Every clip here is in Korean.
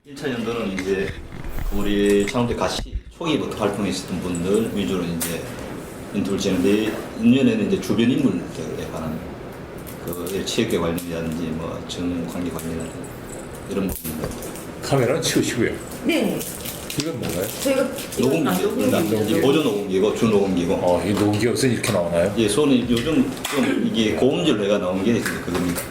1차 연도는 이제 우리 창업대 같이 초기부터 활동했었던 분들 위주로 이제 인터뷰를 진행데, 인연에는 이제 주변 인물들에 관한 그 체육계 관련이라든지 뭐 정관계 관련이라든지 이런 부분들. 카메라는 치우시고요. 네. 이건 뭔가요? 저희가 녹음기, 이 보조 녹음기고 주 녹음기고. 이 녹음기가 무슨 이렇게 나오나요? 예, 손이 요즘 좀 이게 고음질로 해가 나온 게 있는데 그겁니다.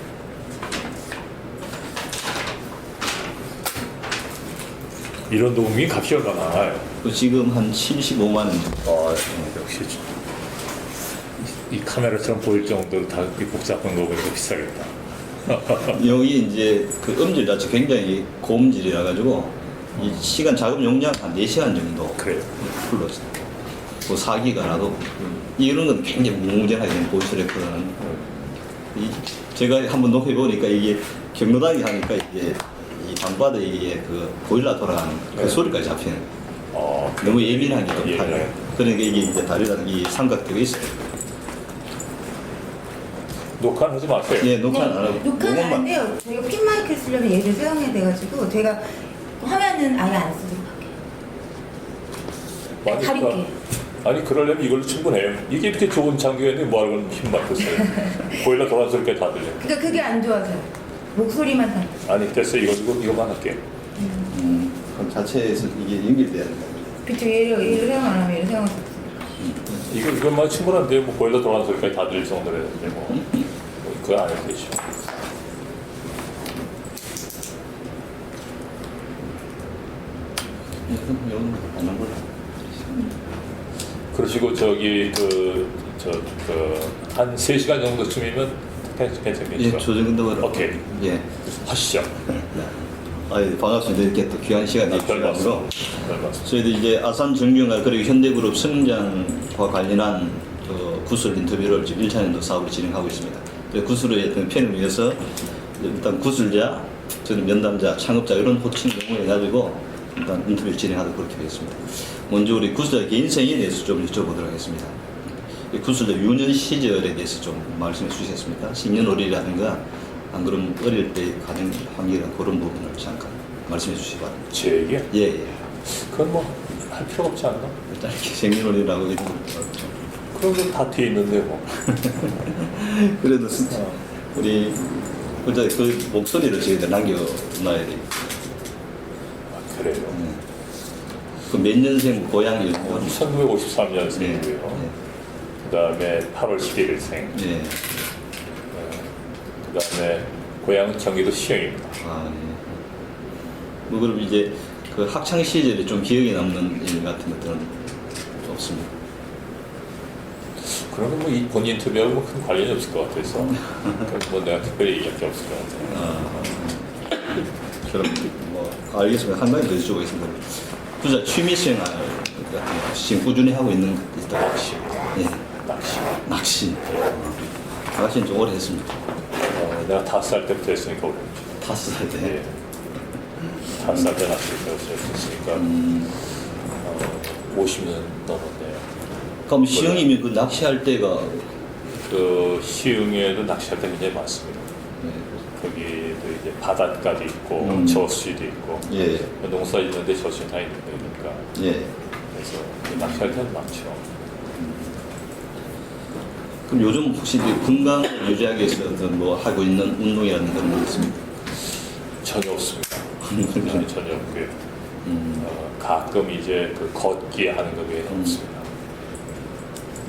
이런 녹음기 값이 얼마나? 그 지금 한 75만 원 정도. 역시 이 카메라처럼 보일 정도로 다 이 복잡한 거 보니까 비싸겠다. 여기 이제 그 음질 자체 굉장히 고음질이라 가지고 이 시간 작업 용량 한 4시간 정도 그래요. 풀로 뭐 4기가라도 이런 건 굉장히 무궁무진하게 된 보이스 레코더는 제가 한번 녹여 보니까 이게 경로당이 하니까 이게 이 방바닥에 이게 그 보일러 돌아가는 그 네. 소리까지 잡히는 너무 예민하게 좀 예. 달라요. 그러니까 이게 이제 다리라는 이 삼각대가 있어요. 녹화는 하지 마세요. 예, 녹화는 안 하고 녹화는 녹음만. 하는데요. 저희가 핀 마이크 쓰려면 얘를 사용해야 돼가지고 제가 화면은 아예 안 쓰도록 할게요. 가릴게요. 아니 그러려면 이걸로 충분해요. 이게 이렇게 좋은 장비가 있는데 뭐하러 힘 받고 써요. 보일러 돌아간 소리까지 다 들려. 그러니까 그게 안 좋아서요. 목소리만 다. 아니 됐어요. 이거만 할게요. 그럼 자체에서 이게 연결돼야 된다. 그쵸. 얘를 사용 안 하면 얘를 사용할 수 없어요. 이것만 충분한데요. 뭐 보일러 돌아간 소리까지 다 들릴 정도로 해야 되는데 뭐 그거 안 해도 되죠. 이런 거 하는 걸로. 그러시고 저기 한 3시간 정도쯤이면 괜찮겠죠? 예, 조정근덕으로. 오케이. 예. 하시죠. 예, 반갑습니다. 이렇게 또 귀한 시간 별 말씀. 내주셔서 별 말씀. 저희도 이제 아산정경과 그리고 현대그룹 성장과 관련한 구술 인터뷰를 지금 1차 년도 사업을 진행하고 있습니다. 구술의 어떤 편을 위해서 일단 구술자, 저는 면담자, 창업자 이런 호칭 공유해가지고 일단 인터뷰를 진행하도록 그렇게 되겠습니다. 먼저 우리 구술자 개인생에 대해서 좀 여쭤보도록 하겠습니다. 이 구술자 유년 시절에 대해서 좀 말씀해 주시겠습니까? 생년월일이라든가 안 그럼 어릴 때 가정 환경이나 그런 부분을 잠깐 말씀해 주시기 바랍니다. 제 얘기요? 예, 예. 그건 뭐 할 필요가 없지 않나? 일단 이렇게 생년월일이라고 이런 거. 그런 게 다 뒤에 있는데 뭐. 그래도 우리 그 목소리를 저희들 남겨놔야 돼. 그래요. 그몇 년생 고향이 뭐 1953년생이고요. 네. 그 다음에 8월 11일생. 예. 그 다음에 고향은 경기도 시흥입니다. 아, 예. 뭐 그럼 이제 그 학창 시절에 좀 기억에 남는 일 같은 것들은 없습니다. 그러면 뭐 이 본인 인터뷰하고 뭐 큰 관련이 없을 것 같아서 뭐 내가 특별히 얘기할 게 없을 것 같아요. 그럼 뭐 알겠습니다. 한 가지 더 여쭤보겠습니다. 부자 취미생활 같은 거 지금 꾸준히 하고 있는 것 있다. 낚시. 예. 낚시. 낚시. 낚시는 좀 오래 했습니다. 내가 5살 때부터 했으니까 오래 했죠. 5살 때. 예. 5살 때 낚시를 배웠으니까 50년 넘었네요. 그럼 시흥이면 그 낚시할 때가 그 시흥에도 낚시할 때 굉장히 많습니다. 네. 거기도 이제 바닷가도 있고 저수지도 있고 예. 농사 짓는데 저수지 다 있는 거니까 예. 그래서 낚시할 때는 많죠. 그럼 요즘 혹시 그 건강을 유지하기 위해서 어떤 뭐 하고 있는 운동이라는 그런 게 있습니까? 전혀 없습니다. 전혀 없고요. 가끔 이제 그 걷기 하는 거 외에는 없습니다.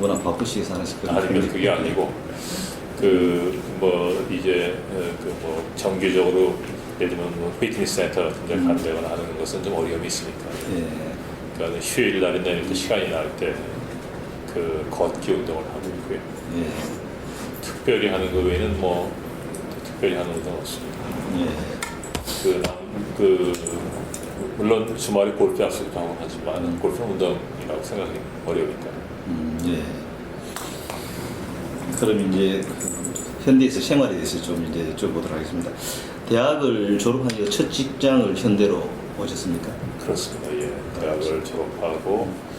워낙 바쁘시게 사실 아니면 그게 아니고 그 뭐 이제 그 뭐 정기적으로 예를 들면 뭐 피트니스 센터 같은 데 간다거나 하는 것은 좀 어려움이 있으니까. 예. 그러니까 휴일 날이나 이럴 때 시간이 날 때 그 걷기 운동을 하고 있고요. 예. 특별히 하는 거 외에는 뭐 특별히 하는 운동 없습니다. 예. 그 물론 주말에 골프 약속도 하고 하지만 골프는 운동이라고 생각하기 어려우니까. 예. 그럼 이제 현대에서 생활에 대해서 좀 이제 여쭤보도록 하겠습니다. 대학을 졸업한 이후 첫 직장을 현대로 오셨습니까? 그렇습니다. 예. 대학을 졸업하고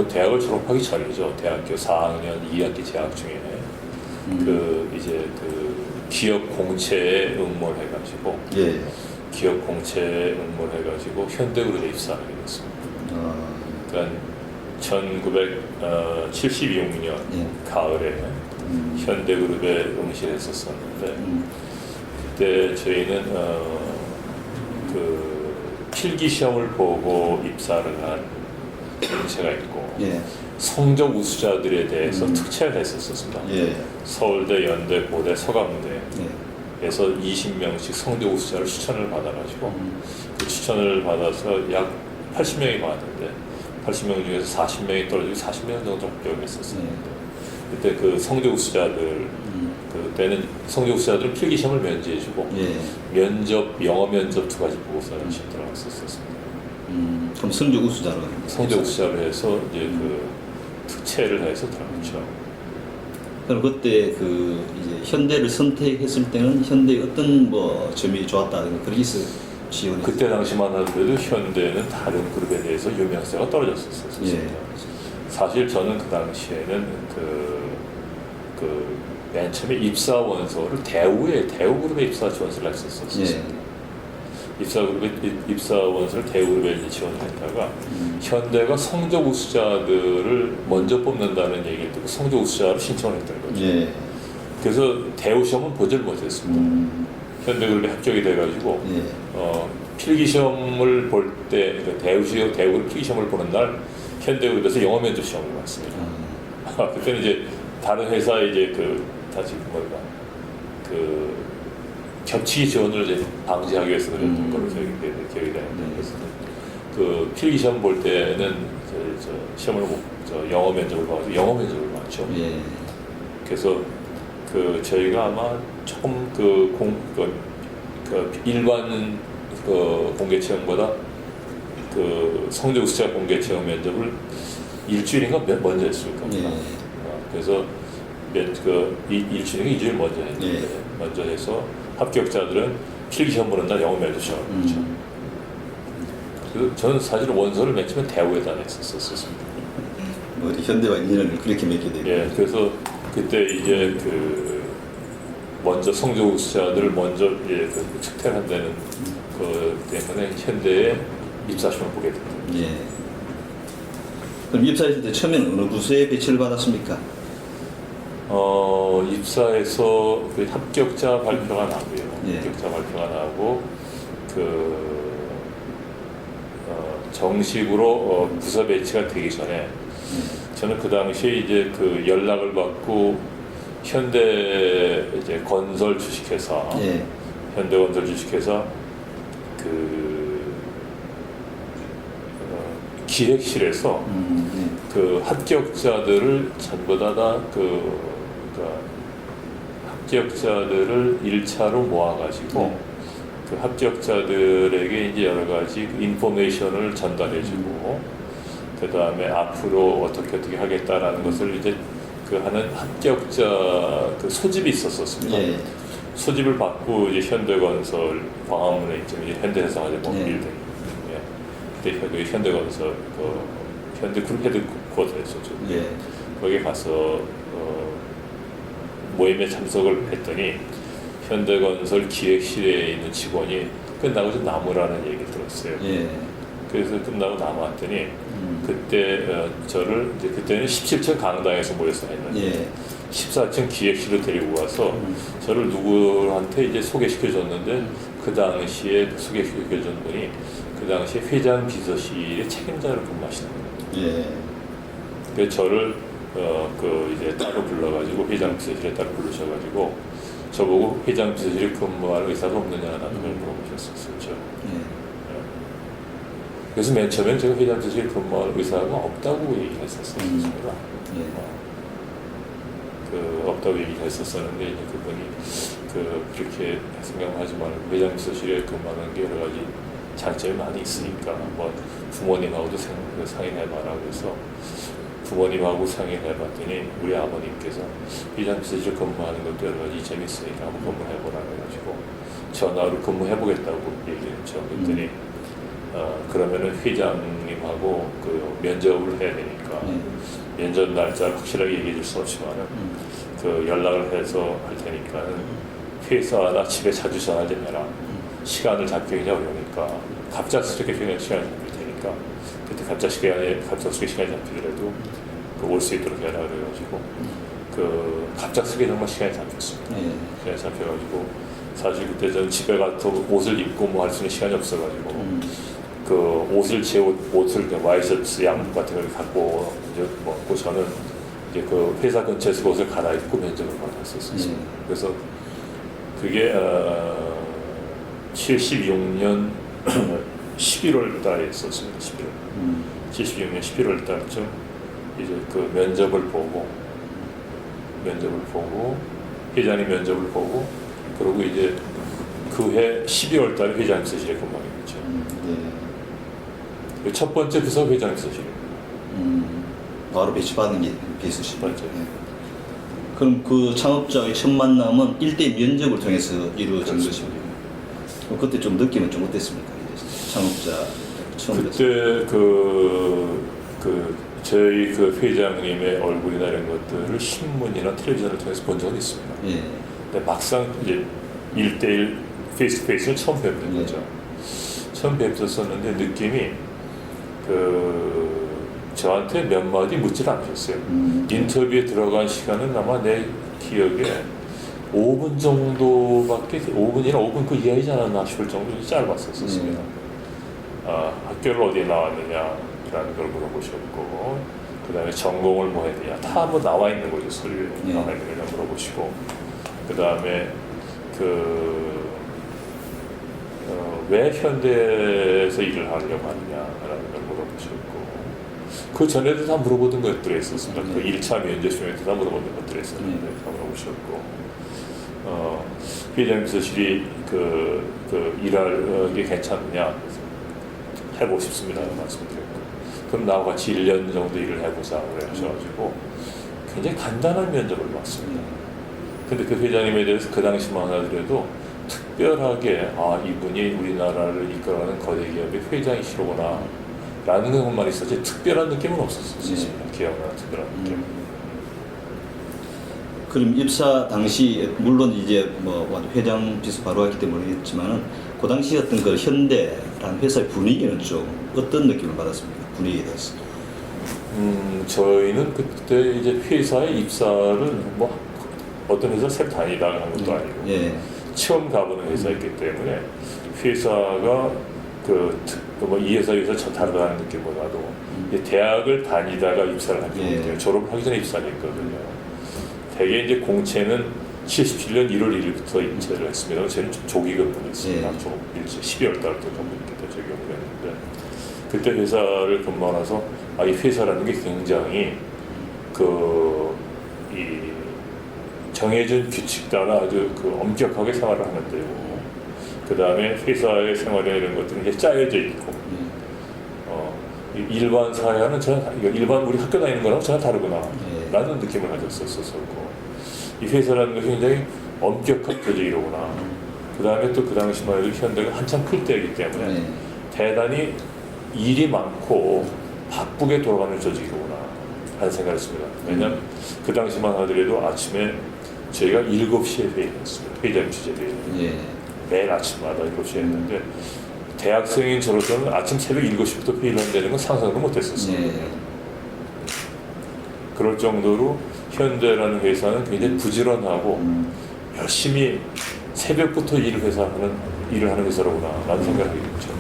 대학을 졸업하기 전이죠. 대학교 4학년 2학기 재학 중에 그 이제 그 기업 공채에 응모를 해가지고 예. 기업 공채 응모해가지고 현대그룹에 입사하게 됐습니다. 그러니까 1976년 예. 가을에 현대그룹에 응시했었었는데 그때 저희는 그 필기 시험을 보고 입사를 한 응시가 있고 예. 성적 우수자들에 대해서 특채를 했었습니다. 예. 서울대, 연대, 고대, 서강대 예. 에서 20명씩 성적 우수자를 추천을 받아가지고 그 추천을 받아서 약 80명이 받았는데 80명 중에서 40명이 떨어지고 40명 정도 합격을 했었어요. 그때 그 성적 우수자들 그때는 성적 우수자들은 필기 시험을 면제해주고 예. 면접, 영어 면접 두 가지 보고서를 들어갔었습니다. 그럼 성적 우수자로 성적 우수자를 해서 이제 그 특채를 해서 들어갔죠. 그럼 그때 그 이제 현대를 선택했을 때는 현대의 어떤 뭐 점이 좋았다 그런 게 지원이 그때 당시만 하더라도 현대는 다른 그룹에 대해서 유명세가 떨어졌었어요. 예. 사실 저는 그 당시에는 맨 처음에 입사 원서를 대우그룹에 입사 지원서를 했었어요. 예. 입사 원서를 대우그룹에 이제 지원을 했다가 현대가 성적 우수자들을 먼저 뽑는다는 얘기를 듣고 성적 우수자를 신청을 했던 거죠. 예. 그래서 대우 시험은 보지를 못했습니다. 현대그룹에 합격이 돼가지고 예. 필기 시험을 볼 때 대우그룹 필기 시험을 보는 날 현대그룹에서 영어 면접 시험을 봤습니다. 그때는 이제 다른 회사 이제 다시 겹치기 지원을 이제 방지하기 위해서 그랬던 걸로 기억이 되는데 그래서 그 필기 시험 볼 때는 시험을 영어 면접을 봐가지고 영어 면접을 봤죠. 예. 그래서 저희가 아마 조금 일반 공개 체험보다 성적 우수자 공개 체험 면접을 일주일인가 먼저 했을 겁니다. 예. 그래서 일주일인가 2주일 먼저 했는데 예. 먼저 해서 합격자들은 필기 시험 보는 날 영어 면접 시험을 봤죠. 그래서 저는 사실 원서를 맨 처음에 대우에다 냈었습니다. 우리 현대와 인연을 그렇게 맺게 되고. 예, 그래서 그때 이제 먼저 성적 우수자들을 먼저 채택한다는 때문에 현대에 입사 시험을 보게 됐다. 예. 그럼 입사했을 때 처음에는 어느 부서에 배치를 받았습니까? 입사해서 그 합격자 발표가 나고요. 예. 합격자 발표가 나고 정식으로 부서 배치가 되기 전에 저는 그 당시에 이제 연락을 받고 현대 이제 건설 주식회사, 예. 현대건설 주식회사 기획실에서 합격자들을 전부 다 합격자들을 1차로 모아가지고 그 합격자들에게 이제 여러 가지 인포메이션을 전달해주고 그 다음에 앞으로 어떻게 하겠다라는 것을 이제 하는 합격자 소집이 있었습니다. 예. 소집을 받고 이제 현대건설 광화문에 있죠. 현대해상화재본 예. 빌딩. 그때 현대건설 현대그룹 헤드쿼터였었죠. 예. 거기 가서 모임에 참석을 했더니 현대건설 기획실에 있는 직원이 끝나고 좀 남으라는 얘기를 들었어요. 예. 그래서 끝나고 남았더니 그때 저를 이제 그때는 17층 강당에서 모여서 했는데 예. 14층 기획실로 데리고 와서 저를 누구한테 이제 소개시켜줬는데 그 당시에 소개시켜준 분이 그 당시에 회장 비서실의 책임자를 근무하시는 거예요. 예. 그래서 저를 이제 따로 불러가지고 회장 비서실에 따로 부르셔가지고 저보고 회장 비서실에 근무할 의사가 없느냐라는 걸 물어보셨었죠. 예. 그래서 맨 처음에 제가 회장 비서실에 근무할 의사가 없다고 얘기했었습니다. 없다고 얘기했었었는데 이제 그분이 그렇게 생각하지 말고 회장 비서실에 근무하는 게 여러 가지 장점이 많이 있으니까 한번 부모님하고도 상의해봐라 그래서 부모님하고 상의해봤더니 우리 아버님께서 회장 비서실에 근무하는 것도 여러 가지 이점이 있으니까 한번 근무해보라 그래가지고 전화로 근무해보겠다고 얘기했죠. 그랬더니 그러면은 회장님하고 면접을 해야 되니까 면접 날짜를 확실하게 얘기해 줄 수 없지만은 연락을 해서 할 테니까는 회사나 집에 자주 전화 좀 해라. 시간을 잡기 굉장히 어려우니까 갑작스럽게 시간이 잡힐 테니까 그때 갑작스럽게 시간이 잡히더라도 올 수 있도록 해라 그래가지고 갑작스럽게 정말 시간이 잡혔습니다. 예. 시간이 잡혀가지고 사실 그때 저는 집에 가서 옷을 입고 뭐 할 수 있는 시간이 없어가지고 옷을 와이셔츠 양복 같은 걸 갖고 이제 먹고 저는 이제 그 회사 근처에서 옷을 갈아입고 면접을 받았었어요. 그래서 그게 76년 11월 달에 있었습니다. 76년 11월 달쯤 이제 그 면접을 보고 회장님 면접을 보고 그리고 이제 그 해 12월 달에 회장 비서실에 근무하게 됐죠. 네. 첫 번째 비서 회장 비서실입니다. 바로 배치받은 게 비서실. 첫 번째. 예. 그럼 그 창업자의 첫 만남은 1대1 면접을 통해서 이루어진 그렇습니다. 것입니다. 그때 좀 느낌은 좀 어땠습니까? 창업자 처음 그때 저희 그 회장님의 얼굴이나 이런 것들을 신문이나 텔레비전을 통해서 본 적은 있습니다. 예. 근데 막상 이제 1대1 페이스 투 페이스를 처음 뵙는 네. 거죠. 처음 뵙었었는데 느낌이 저한테 몇 마디 묻질 않으셨어요. 인터뷰에 들어간 시간은 아마 내 기억에 5분 정도밖에 5분 그 이하이지 않았나 싶을 정도로 짧았었습니다. 학교를 어디에 나왔느냐라는 걸 물어보셨고 그 다음에 전공을 뭐 했느냐 다 뭐 나와 있는 거죠. 서류에 나와 있는 거냐 물어보시고 그 다음에 왜 현대에서 일을 하려고 하느냐라는 걸 물어보셨고 그 전에도 다 물어보던 것들이 있었습니다. 그 1차 면접 중에도 다 물어보던 것들이 있었는데 다 물어보셨고 회장 비서실이 일할 게 괜찮느냐 그래서 해보고 싶습니다 말씀드렸고 그럼 나와 같이 1년 정도 일을 해보자 그래 하셔가지고 굉장히 간단한 면접을 봤습니다. 근데 그 회장님에 대해서 그 당시만 하더라도 특별하게 이분이 우리나라를 이끌어가는 거대 기업의 회장이시로구나 라는 것만 있었지 특별한 느낌은 없었습니다. 기업이나 특별한 느낌. 그럼 입사 당시 물론 이제 뭐 회장 비서 바로 했기 때문에 모르겠지만은 그 당시 어떤 그 현대라는 회사의 분위기는 좀 어떤 느낌을 받았습니까? 분위기에 대해서. 저희는 그때 이제 회사에 입사를 뭐 어떤 회사 새로 다니다가 한 것도 아니고 처음 가보는 회사였기 때문에 회사가 이 회사에서 다르다는 느낌보다도 대학을 다니다가 입사를 한 경우도 있어요. 졸업을 하기 전에 입사를 했거든요. 대개 이제 공채는 77년 1월 1일부터 인체를 했습니다. 저는 좀 조기 근무했습니다. 12월 달부터 근무했기 적용을 했는데 그때 회사를 근무하고 나서 이 회사라는 게 굉장히 이 정해진 규칙 따라 아주 엄격하게 생활을 하는데요. 그 다음에 회사의 생활이나 이런 것들은 이제 짜여져 있고, 일반 사회와는 일반 우리 학교 다니는 거랑 전혀 다르구나 라는 느낌을 가졌었고, 이 회사라는 것이 굉장히 엄격한 조직이로구나. 그 다음에 또 그 당시만 해도 현대가 한참 클 때이기 때문에 대단히 일이 많고 바쁘게 돌아가는 조직이로구나 하는 생각을 했습니다. 왜냐하면 그 당시만 하더라도 아침에 저희가 7시에 회의를 했습니다. 회장 주재 회의를. 매일 아침마다 7시에 했는데 대학생인 저로서는 아침 새벽 7시부터 회의를 한다는 건 상상도 못했었어요. 그럴 정도로 현대라는 회사는 굉장히 부지런하고 열심히 새벽부터 일을 하는 회사로구나 라는 생각을 하게 됐죠.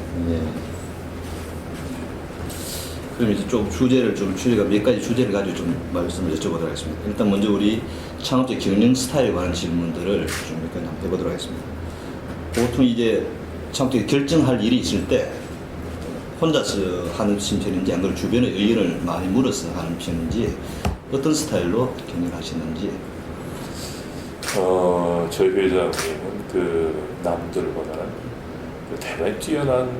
그럼 이제 좀 주제가 몇 가지 주제를 가지고 좀 말씀을 여쭤보도록 하겠습니다. 일단 먼저 우리 창업자 경영 스타일에 관한 질문들을 좀 몇 가지 한번 해보도록 하겠습니다. 보통 이제 창업자 결정할 일이 있을 때 혼자서 하는 편인지 안 그러면 주변에 의견을 많이 물어서 하는 편인지 어떤 스타일로 경영을 하시는지. 저희 회장님은 남들보다는 대단히 뛰어난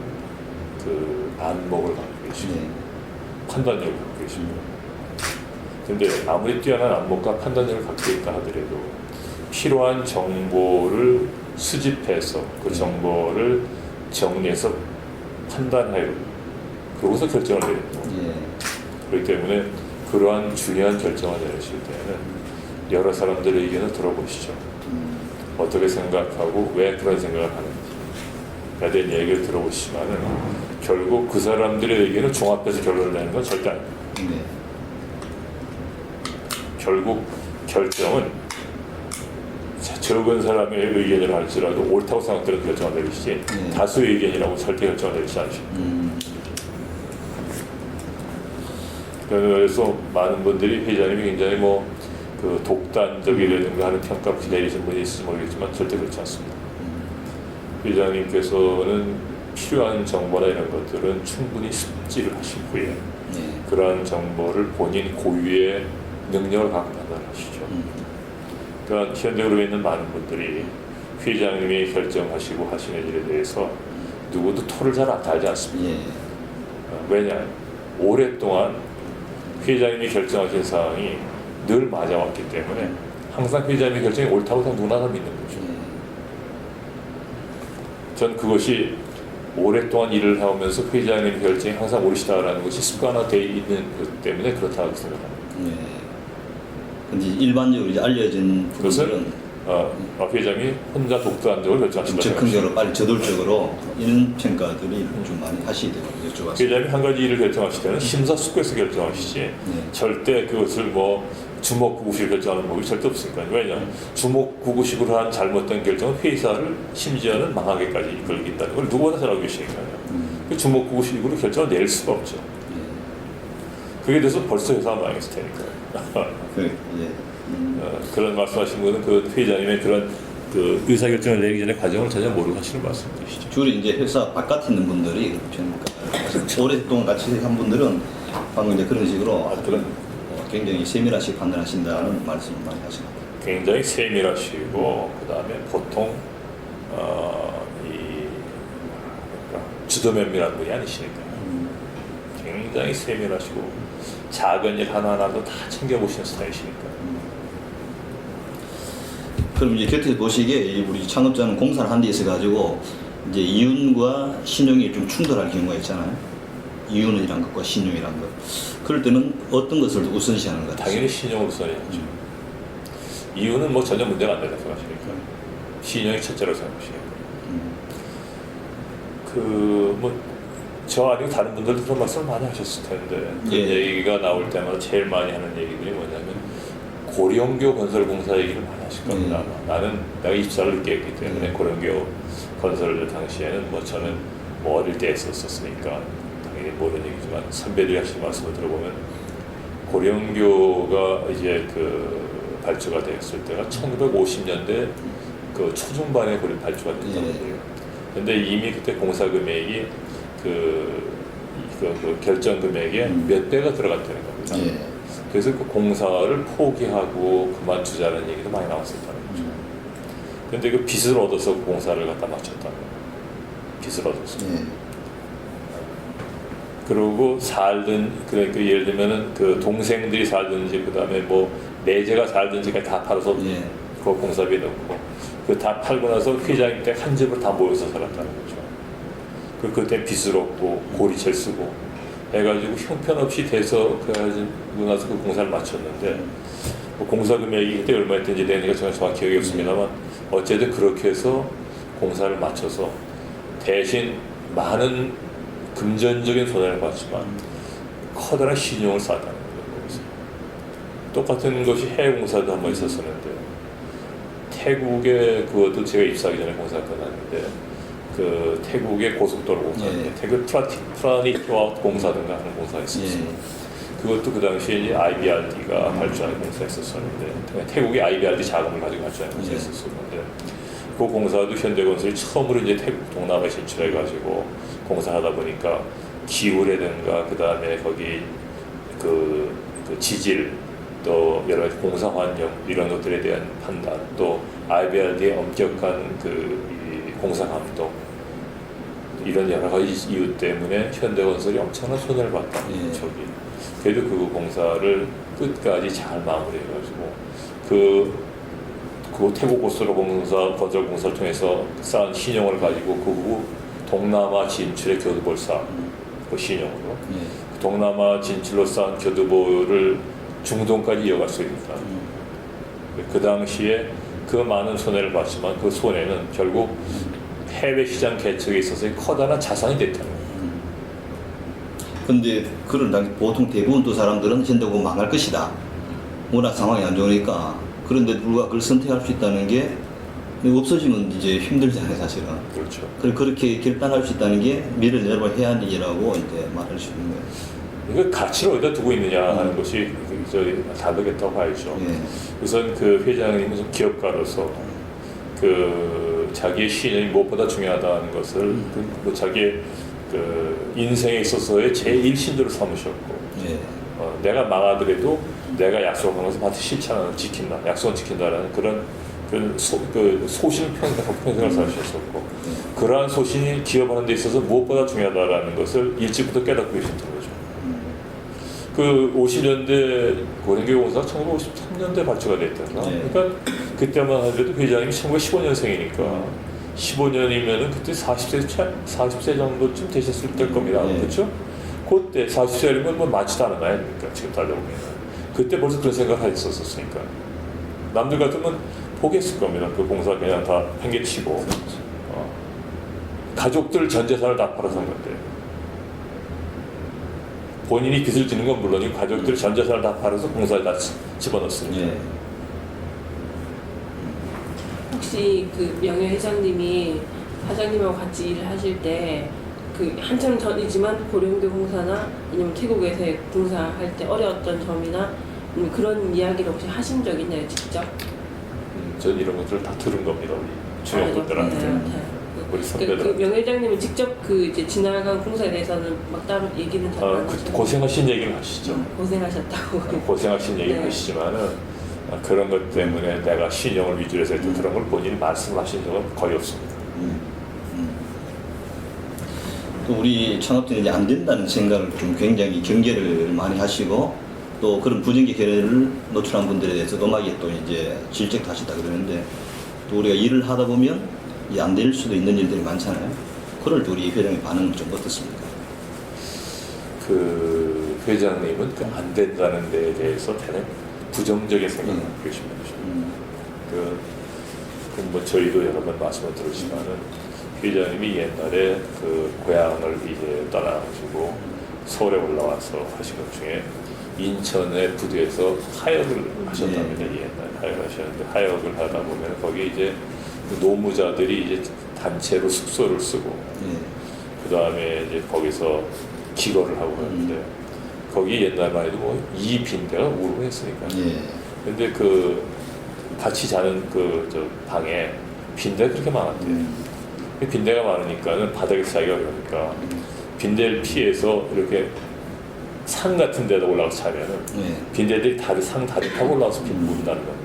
안목을 갖고 계시고 판단력을 갖고 계십니다. 근데 아무리 뛰어난 안목과 판단력을 갖고 있다 하더라도 필요한 정보를 수집해서 그 정보를 정리해서 판단하여 그러고서 결정을 내립니다. 그렇기 때문에 그러한 중요한 결정을 내리실 때는 여러 사람들의 의견을 들어보시죠. 어떻게 생각하고 왜 그런 생각을 하는지 대한 얘기를 들어보시면은 결국 그 사람들의 얘기는 종합해서 결론을 내는 건 절대 아닙니다. 네. 결국 결정은 적은 사람의 의견을 할지라도 옳다고 생각되는 결정을 내리시지 다수의 의견이라고 절대 결정을 내리지 않으십니다. 그래서 많은 분들이 회장님이 굉장히 그 독단적이라든가 하는 평가 혹시 내리신 분이 있을지 모르겠지만 절대 그렇지 않습니다. 회장님께서는 필요한 정보나 이런 것들은 충분히 숙지를 하신 후에 그러한 정보를 본인 고유의 능력을 갖고 판단하시죠. 그러니까 현대그룹에 있는 많은 분들이 회장님이 결정하시고 하시는 일에 대해서 누구도 토를 잘 달지 않습니다. 왜냐? 오랫동안 회장님이 결정하신 사항이 늘 맞아왔기 때문에 항상 회장님의 결정이 옳다고 누구나 다 믿는 거죠. 전 그것이 오랫동안 일을 해오면서 회장님의 결정이 항상 옳으시다라는 것이 습관화되어 있는 것 때문에 그렇다고 생각합니다. 근데 일반적으로 이제 알려진 그것은 회장이 혼자 독단적으로 결정하신다. 즉흥적으로 빨리 저돌적으로 이런 평가들이 좀 많이 하시게 되거든요. 회장이 한 가지 일을 결정하실 때는 심사숙고해서 결정하시지 절대 그것을 주먹구구식으로 결정하는 법이 절대 없으니까. 왜냐? 주먹구구식으로 한 잘못된 결정은 회사를 심지어는 망하게까지 이끌긴다는 걸 누구보다 잘 알고 계시니까요. 주먹구구식으로 결정을 내릴 수가 없죠. 그게 돼서 벌써 회사가 망했을 테니까요. 그런 말씀하신 분은 그 회장님의 그런 그 의사결정을 내리기 전에 과정을 전혀 모르고 하시는 말씀이시죠. 주로 이제 회사 바깥에 있는 분들이 오랫동안 같이 한 분들은 방금 이제 그런 식으로 굉장히 세밀하게 판단하신다는 말씀을 많이 하십니다. 굉장히 세밀하시고 그다음에 보통 주도면밀한 분이 아니시니까요. 굉장히 세밀하시고 작은 일 하나하나도 다 챙겨보시는 스타일이시니까. 그럼 이제 곁에서 보시기에 우리 창업자는 공사를 한 데 있어가지고 이제 이윤과 신용이 좀 충돌할 경우가 있잖아요. 이윤이란 것과 신용이란 것. 그럴 때는 어떤 것을 우선시하는 것 같아요? 당연히 신용을 우선해야죠. 이윤은 전혀 문제가 안 된다고 생각하시니까. 신용이 첫째로 생각하시니까. 저 아니고 다른 분들도 그런 말씀을 많이 하셨을 텐데 그 얘기가 나올 때마다 제일 많이 하는 얘기들이 뭐냐면 고령교 건설공사 얘기를 많이 하실 겁니다. 내가 24를 늦게 했기 때문에 고령교 건설 당시에는 저는 어릴 때 했었으니까 당연히 모르는 얘기지만 선배들이 하신 말씀을 들어보면 고령교가 이제 그 발주가 되었을 때가 1950년대 그 초중반에 발주가 됐단 말이에요. 근데 이미 그때 공사 금액이 그 결정 금액에 몇 배가 들어갔다는 겁니다. 그래서 그 공사를 포기하고 그만두자는 얘기도 많이 나왔었다는 거죠. 그런데 그 빚을 얻어서 그 공사를 갖다 마쳤다는 거예요. 빚을 얻어서. 그리고 그러니까 예를 들면은 그 동생들이 살든지 그 다음에 매제가 살든지까지 다 팔아서 그 공사비에 넣고 그 다 팔고 나서 회장님 때 한 집을 다 모여서 살았다는 거죠. 그때 빚을 얻고 고리채를 쓰고 해가지고 형편없이 돼서 그래가지고 나서 그 공사를 마쳤는데 공사 금액이 그때 얼마였던지 내가 정확히 기억이 없습니다만 어쨌든 그렇게 해서 공사를 마쳐서 대신 많은 금전적인 손해를 봤지만 커다란 신용을 쌓았다는 거예요. 똑같은 것이 해외공사도 한번 있었었는데 태국에 그것도 제가 입사하기 전에 공사가 끝났는데 그 태국의 고속도로 공사인데 태국 프라니티와 공사든가 하는 공사가 있었어요. 그것도 그 당시에 이제 IBRD가 발주하는 공사가 있었었는데 태국이 IBRD 자금을 가지고 발주하는 공사가 있었었는데 그 공사도 현대건설이 처음으로 이제 태국 동남아에 진출해가지고 공사하다 보니까 기후라든가 그 다음에 거기 그 지질 또 여러 가지 공사 환경 이런 것들에 대한 판단 또 IBRD의 엄격한 이 공사 감독 이런 여러 가지 이유 때문에 현대건설이 엄청난 손해를 봤다. 그래도 그 공사를 끝까지 잘 마무리해가지고 그 태국 고속도로 건설 공사를 통해서 쌓은 신용을 가지고 그 후 동남아 진출의 교두보사 그 신용으로 동남아 진출로 쌓은 교두보를 중동까지 이어갈 수 있다. 그 당시에 그 많은 손해를 봤지만 그 손해는 결국 해외 시장 개척에 있어서 커다란 자산이 됐다는 거예요. 근데 그런 보통 대부분 또 사람들은 현대고 망할 것이다. 워낙 상황이 안 좋으니까. 그런데 불구하고 그걸 선택할 수 있다는 게 없어지면 이제 힘들잖아요, 사실은. 그렇죠. 그렇게 결단할 수 있다는 게 미래를 내다볼 해안이라고 이제 말할 수 있는 거예요. 이거 가치를 어디다 두고 있느냐 하는 것이 다르겠다고 봐야죠. 예. 우선 그 회장님은 좀 기업가로서 그 자기의 신념이 무엇보다 중요하다는 것을 그 자기의 그 인생에 있어서의 제1신조를 삼으셨고 예. 내가 망하더라도 내가 약속한 것을 반드시 실천하는 지킨다, 약속은 지킨다라는 그런 소신 평생을 사셨었고 그러한 소신이 기업하는 데 있어서 무엇보다 중요하다라는 것을 일찍부터 깨닫고 계셨던 거죠. 그 50년대 고령교육공사가 1953년대 발주가 됐잖아. 네. 그러니까 그때만 하더라도 회장님이 1915년생이니까 15년이면은 그때 40세 정도쯤 되셨을 때 겁니다. 네. 그렇죠? 그때 40세면 뭐 많지도 않은 나이 아닙니까? 지금 따져보면. 그때 벌써 그런 생각을 했었으니까. 남들 같으면 포기했을 겁니다. 그 공사 그냥 다 팽개치고. 가족들 전 재산을 다 팔아서 한 건데. 본인이 빚을 지는 건 물론이고 가족들 전 재산을 다 팔아서 공사에 다 집어넣었으니까. 예. 혹시 그 명예 회장님이 사장님하고 같이 일을 하실 때 그 한참 전이지만 고령교 공사나 아니면 태국에서의 공사할 때 어려웠던 점이나 그런 이야기를 혹시 하신 적 있나요, 직접? 전 이런 것들을 다 들은 겁니다. 우리 주역분들한테. 우리 그 선배들. 명예 회장님은 직접 그 이제 지나간 공사에 대해서는 막 따로 얘기는 잘 안 하시죠. 고생하신 얘기를 하시죠. 고생하셨다고. 고생하신 얘기를 네. 하시지만은 그런 것 때문에 내가 신용을 위주로 해서 했던 그런 걸 본인이 말씀하신 적은 거의 없습니다. 또 우리 창업자들이 이제 안 된다는 생각을 좀 굉장히 경계를 많이 하시고 또 그런 부정기 결례를 노출한 분들에 대해서 음악에 또 이제 질책도 하시다 그러는데 또 우리가 일을 하다 보면 안 될 수도 있는 일들이 많잖아요. 그럴 때 우리 회장의 반응은 좀 어떻습니까? 그 회장님은 그 안 된다는 데에 대해서 대단히 부정적인 생각을 하고 계십니다. 뭐 저희도 여러 번 말씀을 들었지만은 회장님이 옛날에 그 고향을 이제 떠나가지고 서울에 올라와서 하신 것 중에 인천의 부두에서 하역을 하셨답니다. 옛날에 하역을 하셨는데 하역을 하다 보면 거기 이제 노무자들이 이제 단체로 숙소를 쓰고 그 다음에 이제 거기서 기거를 하고 하는데 거기 옛날만 해도 뭐 이 빈대가 우르고 했으니까. 근데 그 같이 자는 그 저 방에 빈대가 그렇게 많았대요. 빈대가 많으니까는 바닥에 자기가 그러니까 빈대를 피해서 이렇게 산 같은 데다 올라가서 자면은 빈대들이 산 다리 타고 올라와서 문다는 거예요.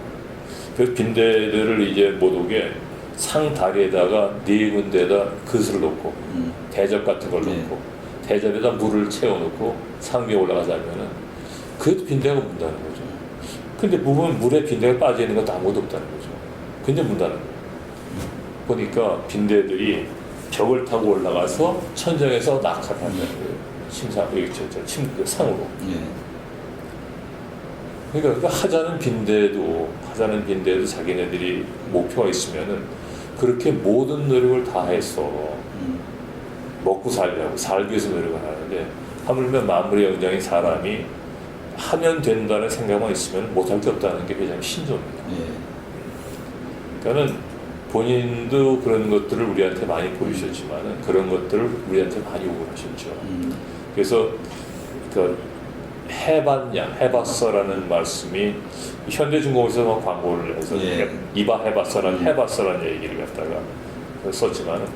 그래서 빈대들을 이제 못 오게 상 다리에다가 네 군데에다 그릇을 놓고 대접 같은 걸 놓고 대접에다 물을 채워놓고 상 위에 올라가서 자면은 그래도 빈대가 문다는 거죠. 근데 보면 물에 빈대가 빠져 있는 것도 아무것도 없다는 거죠. 근데 문다는 거예요. 보니까 빈대들이 벽을 타고 올라가서 천장에서 낙하를 한다는 거예요. 상으로. 그러니까 하자는 빈대도 자기네들이 목표가 있으면은 그렇게 모든 노력을 다 해서 먹고 살기 위해서 노력을 하는데 하물며 마무리 영장인 사람이 하면 된다는 생각만 있으면 못할 게 없다는 게 회장의 신조입니다. 그러니까는 본인도 그런 것들을 우리한테 많이 보이셨지만은 그런 것들을 우리한테 많이 요구하셨죠. 그래서 그 해봤어라는 말씀이 현대중공업에서 막 광고를 해서 해봤어라는 얘기를 갖다가 썼지만은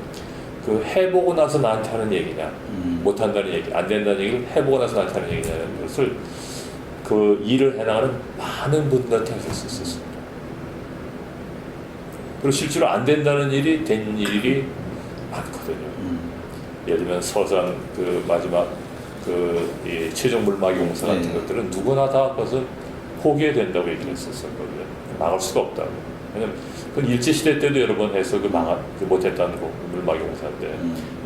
그 해보고 나서 나한테 하는 얘기냐, 못한다는 얘기, 안 된다는 얘기를 해보고 나서 나한테 하는 얘기냐는 것을 그 일을 해나가는 많은 분들한테 하셨었습니다. 그리고 실제로 안 된다는 일이 된 일이 많거든요. 예를 들면 서산 그 마지막 이 최종 물막이 공사 같은 것들은 누구나 다 그것을 포기해야 된다고 얘기를 했었거든요. 막을 수가 없다고. 왜냐면 그건 일제시대 때도 여러 번 해서 못했다는 거, 물막이 공사인데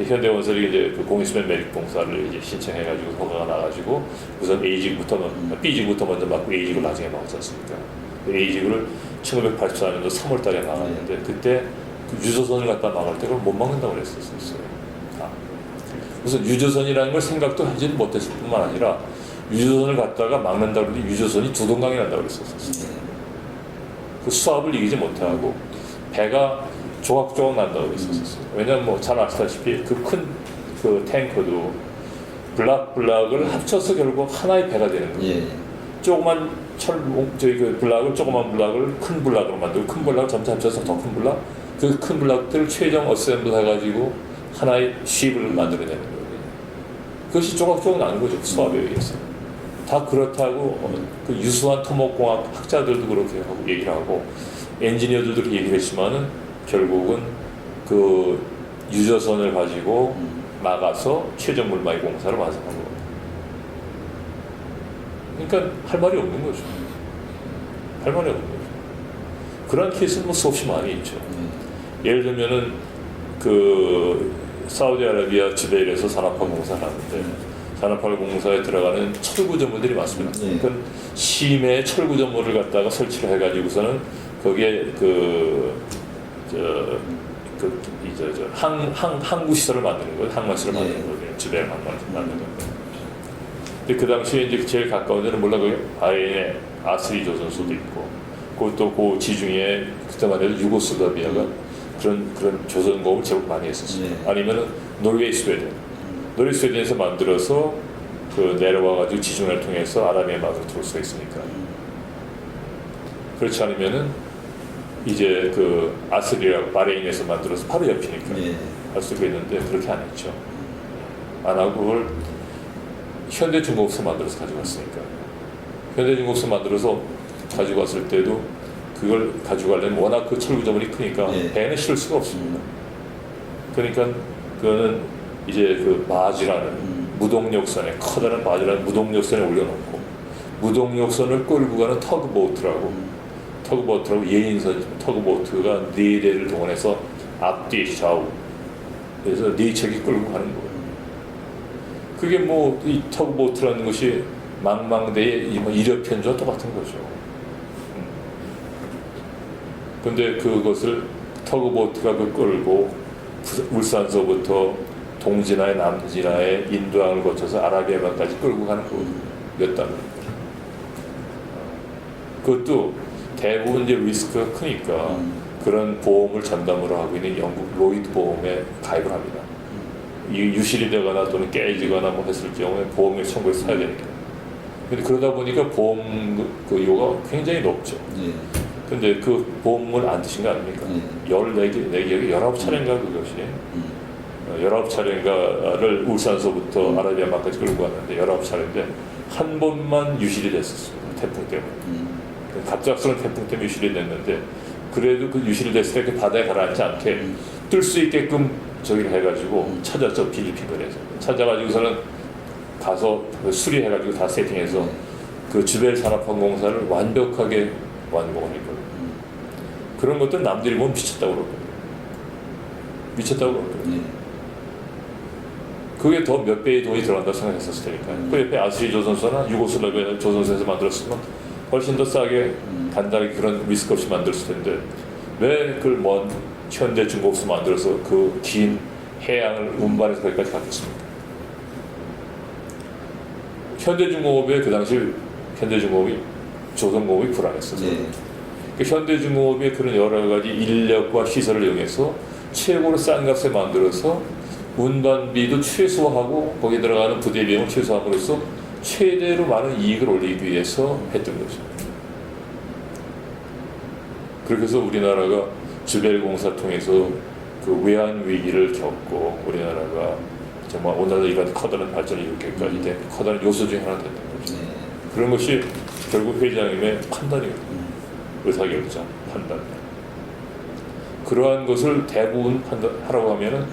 현대건설이 이제 그 공익수면 매립 공사를 이제 신청해가지고 허가가 나가지고 우선 B직부터 먼저 막고 A직을 나중에 막았지 않습니까? A직을 1984년도 3월 달에 나갔는데 그때 유조선을 갖다 막을 때 그걸 못 막는다고 그랬었어요. 다. 그래서 유조선이라는 걸 생각도 하지는 못했을 뿐만 아니라 유조선을 갖다가 막는다고 그러는데 유조선이 두동강이 난다고 그랬었어요. 그 수압을 이기지 못하고 배가 조각조각 난다고 그랬었어요. 왜냐면 뭐 잘 아시다시피 그 큰 그 탱커도 블락을 합쳐서 결국 하나의 배가 되는 거예요. 예. 조그만 저희 그 조그만 블락을 큰 블락으로 만들고 큰 블락을 점차 합쳐서 더 큰 블락, 그 큰 블락들을 최종 어셈블 해가지고 하나의 쉽을 만들어내는 거예요. 그것이 조각조각 나는 거죠. 수압에 의해서. 다 그렇다고 그 유수한 토목공학 학자들도 그렇게 하고 얘기를 하고 엔지니어들도 그렇게 얘기를 했지만은 결국은 그 유조선을 가지고 막아서 최종 물막이 공사를 완성한 겁니다. 그러니까 할 말이 없는 거죠. 할 말이 없는 거죠. 그런 케이스는 뭐 수없이 많이 있죠. 예를 들면은 그 사우디아라비아 주베일에서 산업화 공사를 하는데 산업화 공사에 들어가는 철구 전문들이 많습니다. 그러니까 심해 철구 전문을 갖다가 설치를 해가지고서는 거기에 항구 시설을 만드는 거예요. 항만 시설을 만드는 거예요. 주베일 항만 만드는 거예요. 근데 그 당시에 이제 제일 가까운 데는 물론 그 바레인의 아스리 조선소도 있고, 그것도 그 지중해 그때만 해도 유고슬라비아가 그런 조선공업을 제법 많이 했었어요. 아니면은 노르웨이 스웨덴에서 만들어서 그 내려와가지고 지중해를 통해서 아라비아 마을로 들어올 수가 있으니까. 그렇지 않으면은 이제 그 아스리라고 바레인에서 만들어서 바로 옆이니까 할 수가 있는데 그렇게 안 했죠. 안 하고 그걸 현대중공업소 만들어서 가져갔으니까. 현대중공업소 만들어서 가져갔을 때도 그걸 가져가려면 워낙 그 철구 저물이 크니까 배는 실을 수가 없습니다. 그러니까 그거는 이제 그 바지라는 무동력선에 커다란 바지라는 무동력선에 올려놓고 무동력선을 끌고 가는 터그보트라고 예인선 터그보트가 4대를 동원해서 앞뒤 좌우 그래서 4척이 끌고 가는 거예요. 그게 뭐 이 터그보트라는 것이 망망대의 이력편주와 똑같은 거죠. 근데 그것을 터그보트가 그 끌고 울산서부터 동진하에 남진하에 인도양을 거쳐서 아라비아만까지 끌고 가는 거 몇 달을. 그것도 대부분 이제 리스크가 크니까 그런 보험을 전담으로 하고 있는 영국 로이드 보험에 가입을 합니다. 이 유실이 되거나 또는 깨지거나 뭐 했을 경우에 보험을 청구해서 사야 되니까. 근데 그러다 보니까 보험 그 이유가 굉장히 높죠. 근데 그 보험을 안 드신 거 아닙니까? 14개, 19차례인가 그것이. 19차례인가를 울산서부터 아라비아만까지 끌고 갔는데 19차례인데 한 번만 유실이 됐었어요. 태풍 때문에. 갑작스러운 태풍 때문에 유실이 됐는데 그래도 그 유실이 됐을 때 그 바다에 가라앉지 않게 뜰 수 있게끔 저기를 해가지고 찾았죠. 필리핀에서. 찾아가지고서는 가서 수리해가지고 다 세팅해서 그 주벨 산업항공사를 완벽하게 완공을 했거든요. 그런 것들 남들이 보면 미쳤다고 그러거든요. 미쳤다고 그러거든요. 그게 더 몇 배의 돈이 들어간다고 생각했었을 테니까요. 그 옆에 아스리 조선소나 유고슬라비아 조선소에서 만들었으면 훨씬 더 싸게 간단하게 그런 리스크 없이 만들었을 텐데 왜 그걸 먼 현대 중공업소 만들어서 그 긴 해양을 운반해서 거기까지 갔겠습니까? 현대중공업의 그 당시 현대중공업이 조선공업이 불안했었어요. 그 현대중공업의 그런 여러 가지 인력과 시설을 이용해서 최고로 싼 값에 만들어서 운반비도 최소화하고 거기에 들어가는 부대 비용을 최소함으로써 최대로 많은 이익을 올리기 위해서 했던 거죠. 그렇게 해서 우리나라가 주벨 공사 통해서 그 외환 위기를 겪고 우리나라가 정말 오늘날 이런 커다란 발전을 이루기까지 된 커다란 요소 중에 하나 됐던 거죠. 그런 것이 결국 회장님의 판단이거든요. 의사결정, 판단. 그러한 것을 대부분 하라고 하면은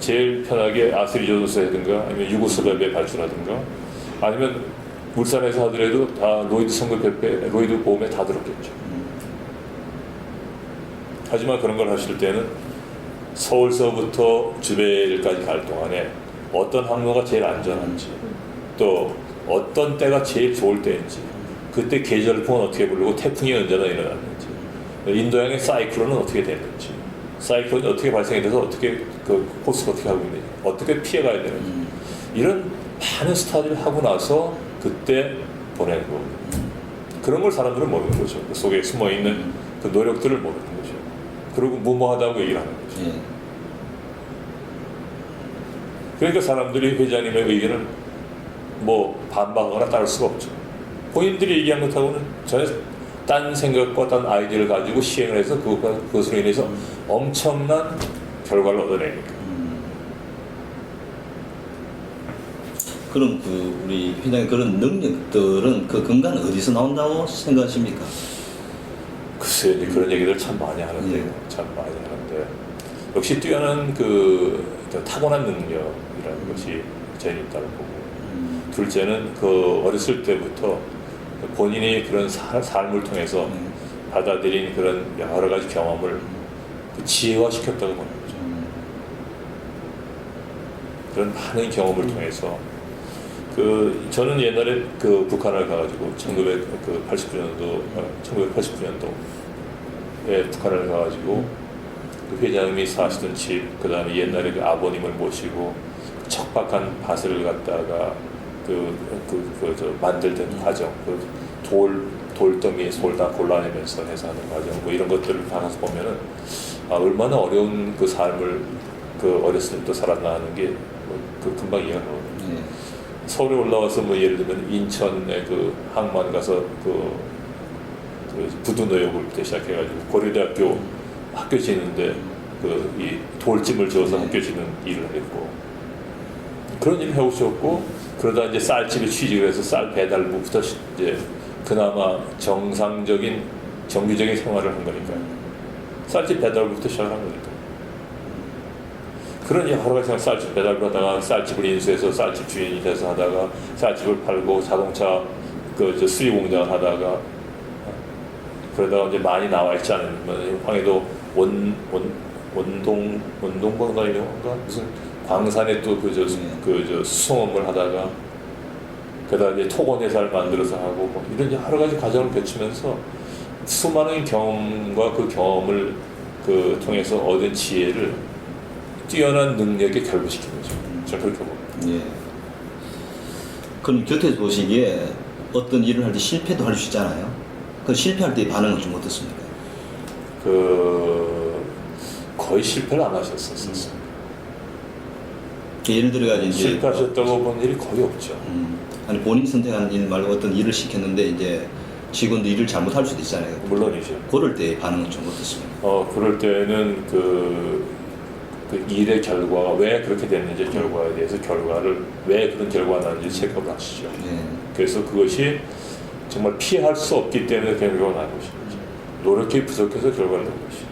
제일 편하게 아스리 조선소라든가 아니면 유고슬라비아 발주라든가 아니면 울산에서 하더라도 다 로이드 선급협회, 로이드 보험에 다 들었겠죠. 하지만 그런 걸 하실 때는 서울서부터 주벨까지 갈 동안에 어떤 항로가 제일 안전한지 또 어떤 때가 제일 좋을 때인지 그때 계절풍은 어떻게 부르고 태풍이 언제나 일어났는지 인도양의 사이클론은 어떻게 됐는지 사이클론이 어떻게 발생이 돼서 어떻게 그 코스가 어떻게 하고 있는지, 어떻게 피해가야 되는지 이런 많은 스타디를 하고 나서 그때 보내는 거거든요. 그런 걸 사람들은 모르는 거죠. 그 속에 숨어 있는 그 노력들을 모르는 거죠. 그리고 무모하다고 얘기를 하는 거죠. 예. 그러니까 사람들이 회장님의 의견을 뭐 반박하거나 따를 수가 없죠. 본인들이 얘기한 것하고는 전혀 딴 생각과 딴 아이디어를 가지고 시행을 해서 그것으로 인해서 엄청난 결과를 얻어내니까. 그럼 그 우리 회장님 그런 능력들은 그 근간은 어디서 나온다고 생각하십니까? 글쎄 이제 그런 얘기들 참 많이 하는데 예. 참 많이 하는데 역시 뛰어난 그 타고난 능력이라는 것이 저는 있다고 보고 둘째는 그 어렸을 때부터 본인이 그런 삶을 통해서 받아들인 그런 여러 가지 경험을 그 지혜화시켰다고 보는 거죠. 그런 많은 경험을 통해서 그 저는 옛날에 그 북한을 가가지고 1989년도에 북한을 가가지고 그 회장님이 사시던 집, 그 다음에 옛날에 그 아버님을 모시고 척박한 밭을 갖다가 저 만들던 과정, 그 돌더미에 솔 다 골라내면서 해서 하는 과정, 뭐 이런 것들을 다 가서 보면은 아, 얼마나 어려운 그 삶을 그 어렸을 때부터 살았나 하는 게 그 금방 이해가 가거든요. 예. 서울에 올라와서 뭐 예를 들면 인천에 그 항만 가서 그 부두노역부터 시작해가지고 고려대학교 학교 지는데 그 이 돌찜을 지어서 학교 지는 일을 했고 그런 일을 해오셨고 그러다 이제 쌀집에 취직을 해서 쌀 배달부부터 이제 그나마 정상적인 정규적인 생활을 한 거니까요. 쌀집 배달부부터 시작을 한 거니까. 그런 여러 가지 쌀집 배달을 하다가 쌀집을 인수해서 쌀집 주인이 돼서 하다가 쌀집을 팔고 자동차 그 수리 공장을 하다가 그러다가 이제 많이 나와 있지 않으면 황해도 원동광가 이런 건가 무슨 광산에 또 저 수송업을 하다가 그러다 이제 토건회사를 만들어서 하고 뭐 이런 여러 가지 과정을 거치면서 수많은 경험과 그 경험을 그 통해서 얻은 지혜를 뛰어난 능력에 결부시킨 거죠. 저는 그렇게 봅니다. 예. 그럼 곁에서 보시기에 어떤 일을 할 때 실패도 할 수 있잖아요. 그 실패할 때의 반응은 좀 어떻습니까? 그 거의 실패를 안 하셨었어요. 예를 들어가지고 이제 실패하셨다고 본 일이 거의 없죠. 아니 본인이 선택한 일 말고 어떤 일을 시켰는데 이제 직원도 일을 잘못할 수도 있잖아요. 물론이죠. 그럴 때의 반응은 좀 어떻습니까? 그럴 때는 그 일의 결과가 왜 그렇게 됐는지 결과에 대해서 결과를 왜 그런 결과가 나는지 체크를 하시죠. 예. 그래서 그것이 정말 피할 수 없기 때문에 결과가 나는 것이죠. 노력이 부족해서 결과를 내는 것이죠.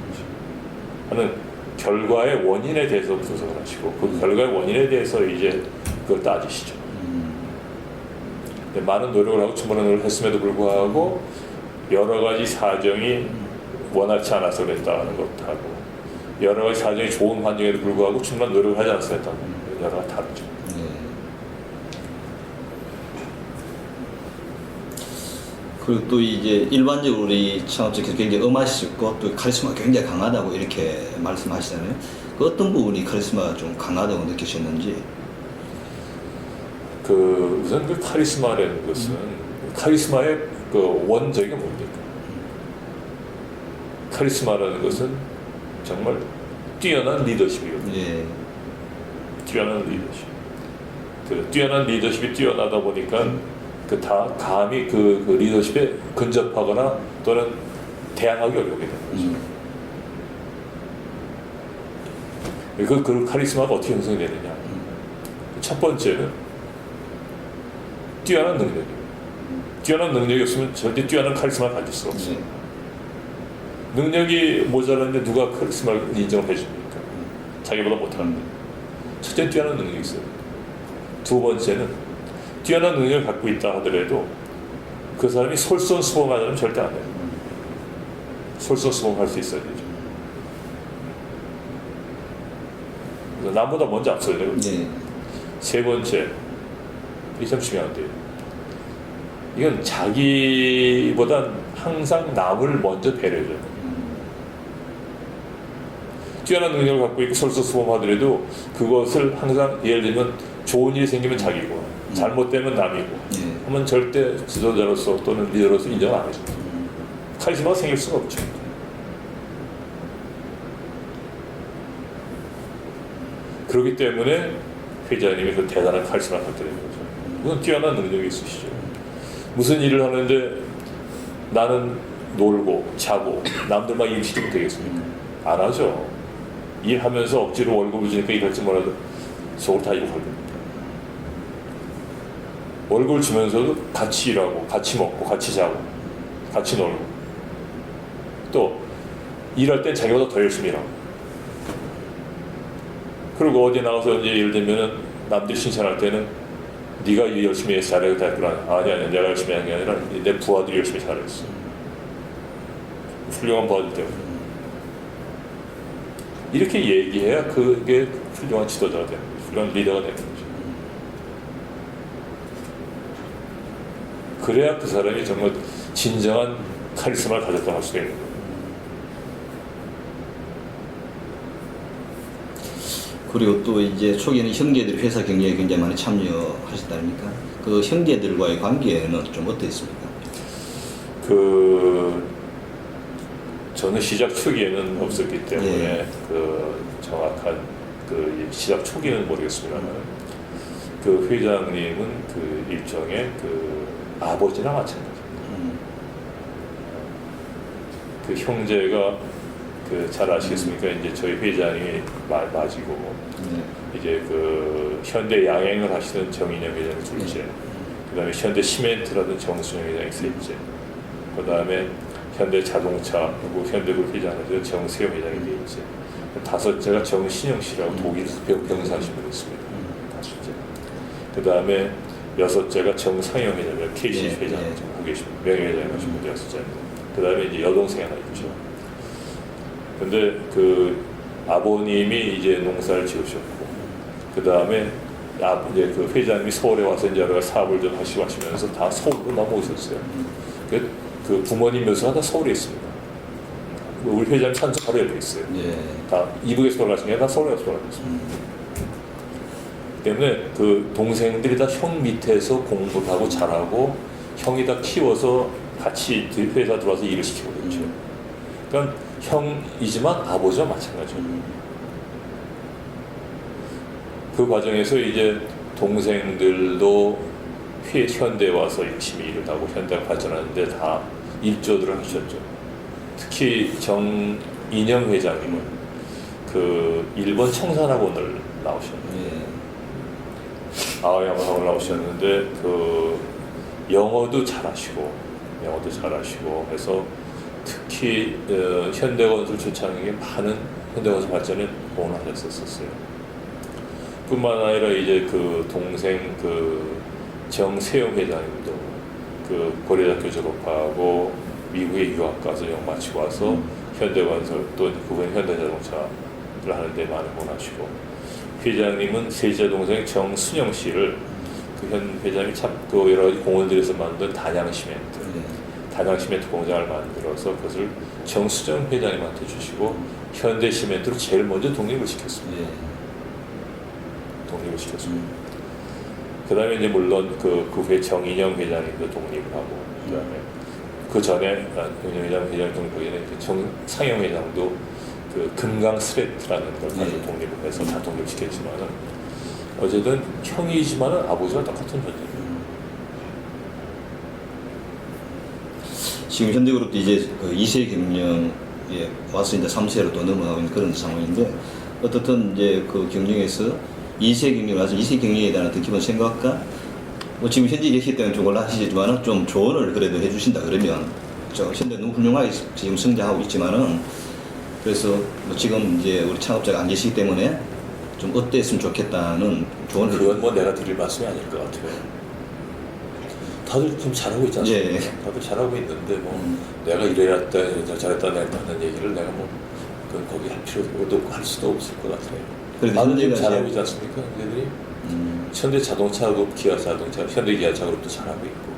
하는 결과의 원인에 대해서 분석을 하시고 그 결과의 원인에 대해서 이제 그걸 따지시죠. 근데 많은 노력을 하고 충분한 노력을 했음에도 불구하고 여러 가지 사정이 원활치 않아서 그랬다는 것하고 여러 가지 사정이 좋은 환경에도 불구하고 충분한 노력을 하지 않아서 그랬다고 여러 가지 다르죠. 예. 그리고 또 이제 일반적으로 우리 창업자께서 굉장히 음하시고 또 카리스마가 굉장히 강하다고 이렇게 말씀하시잖아요. 그 어떤 부분이 카리스마가 좀 강하다고 느끼셨는지? 우선 그 카리스마라는 것은 카리스마의 그 원적이 뭡니까? 카리스마라는 것은 정말 뛰어난 리더십이거든요. 예. 뛰어난 리더십. 그 뛰어난 리더십이 뛰어나다 보니까 감히 그 리더십에 근접하거나 또는 대항하기 어려우게 되는 거죠. 그 카리스마가 어떻게 형성이 되느냐. 첫 번째는 뛰어난 능력입니다. 뛰어난 능력이 없으면 절대 뛰어난 카리스마를 가질 수가 없어요. 능력이 모자란데 누가 카리스마를 인정을 해줍니까? 자기보다 못하는데. 첫째 뛰어난 능력이 있어요. 두 번째는 뛰어난 능력을 갖고 있다 하더라도 그 사람이 솔선수범하자면 절대 안 돼요. 솔선수범할 수 있어야 되죠. 그래서 남보다 먼저 앞서야 되고. 예. 세 번째, 이게 참 중요한데요. 이건 자기보단 항상 남을 먼저 배려해줘요. 뛰어난 능력을 갖고 있고 설수수범하더라도 그것을 항상 예를 들면 좋은 일이 생기면 자기고 잘못되면 남이고 예. 하면 절대 지도자로서 또는 리더로서 인정 안 해줍니다. 카리스마가 생길 수가 없죠. 그렇기 때문에 회장님이 그 대단한 카리스마를 갖게 되는 거죠. 그건 뛰어난 능력이 있으시죠. 무슨 일을 하는데 나는 놀고 자고 남들만 일시키면 되겠습니까? 안 하죠. 일하면서 억지로 월급을 주니까 일할지 몰라도 속을 다 일을 걸립니다. 월급을 주면서도 같이 일하고 같이 먹고 같이 자고 같이 놀고 또 일할 땐 자기보다 더 열심히 일하고 그리고 어디 나가서 이제 예를 들면은 남들이 칭찬할 때는 네가 열심히 해서 잘해야 될 거라. 아니 내가 열심히 한 게 아니라 내 부하들이 열심히 잘했어. 훌륭한 부하들 때문에. 이렇게 얘기해야 그게 훌륭한 지도자가 되는 거죠. 훌륭한 리더가 되는 거죠. 그래야 그 사람이 정말 진정한 카리스마를 가졌다고 할 수가 있는 거예요. 그리고 또 이제 초기에는 형제들이 회사 경영에 굉장히 많이 참여하셨다니까 그 형제들과의 관계는 좀 어땠습니까? 저는 시작 초기에는 없었기 때문에 예. 그 정확한 그 시작 초기는 모르겠습니다만 그 회장님은 그 일종의 그 아버지나 마찬가지입니다. 그 형제가 그 잘 아시겠습니까? 이제 저희 회장이 맞이고 이제 그 현대 양행을 하시는 정인영 회장이 둘째, 그다음에 현대 시멘트라는 정순영 회장이 셋째, 그다음에 현대 자동차 그리고 현대그룹 회장은 정세영 회장이 넷째, 다섯째가 정신영 씨라고 독일에서 병사하신 분이 있습니다. 다섯째. 그다음에 여섯째가 정상영 회장이라고 KC 회장 지금 계신 명예회장이 하신 분이 여섯째입니다. 그다음에 이제 여동생이 하나 있죠. 근데 그 아버님이 이제 농사를 지으셨고, 그 다음에 이제 그 회장님이 서울에 와서 이제 여러 가지 사업을 좀 하시면서 다 서울로 넘어오셨어요. 그 부모님 묘소가 다 서울에 있습니다. 우리 회장님 산소 바로 옆에 있어요. 예. 다 이북에서 돌아가신 게 다 서울에서 돌아가셨습니다. 때문에 그 동생들이 다 형 밑에서 공부를 하고 잘하고 형이 다 키워서 같이 회사 들어와서 일을 시키고 그랬죠. 그러니까 형이지만 아버지와 마찬가지예요. 그 과정에서 이제 동생들도 현대에 와서 열심히 일을 하고 현대가 발전하는데 다 일조들을 하셨죠. 특히 정인영 회장님은 그 일본 청산학원을 나오셨는데 아오야마학원을 나오셨는데 그 영어도 잘하시고 해서 특히 현대건설 초창기에 많은 현대건설 발전에 도움을 하셨었어요. 뿐만 아니라 이제 그 동생 그 정세영 회장님도 그 고려대학교 졸업하고 미국에 유학 가서 영 마치고 와서 현대건설 또 그분 현대자동차를 하는데 많은 공헌하시고, 회장님은 셋째 동생 정순영 씨를 그 현 회장이 참 그 여러 가지 공헌 들여서 만든 단양시멘트 공장을 만들어서 그것을 정수정 회장님한테 주시고 현대시멘트로 제일 먼저 독립을 시켰습니다. 그 다음에 이제 물론 그 후에 정인영 회장님도 독립을 하고, 그 다음에 그 전에 정인영 회장이 독립하기에는 정상영 회장도 그 금강 스레트라는 걸 가지고 독립을 해서 다 독립시켰지만은 어쨌든 형이지만은 아버지와 똑같은 존재입니다. 지금 현대그룹도 이제 그 2세 경영에 와서 이제 3세로 또 넘어가고 있는 그런 상황인데, 어떻든 이제 그 경영에서 2세 경영에 와서 2세 경영에 대한 어떤 기본 생각과 뭐 지금 현재 계실 때는 좀 곤란하시지만은 좀 조언을 그래도 해주신다 그러면, 저 현대 너무 훌륭하게 지금 성장하고 있지만은 그래서 뭐 지금 이제 우리 창업자가 안 계시기 때문에 좀 어땠으면 좋겠다는 조언을. 그건 뭐 내가 드릴 말씀이 아닐 것 같아요. 다들 좀 잘하고 있지 않습니까? 예. 다들 잘하고 있는데 뭐 내가 이래야겠다, 잘했다, 내가 하는 얘기를 내가 뭐 거기 할 필요도 없고 할 수도 없을 것 같아요. 다들 지금 잘하고 있지 않습니까? 얘들이 현대 자동차그룹, 기아 자동차, 현대 기아차그룹도 잘하고 있고,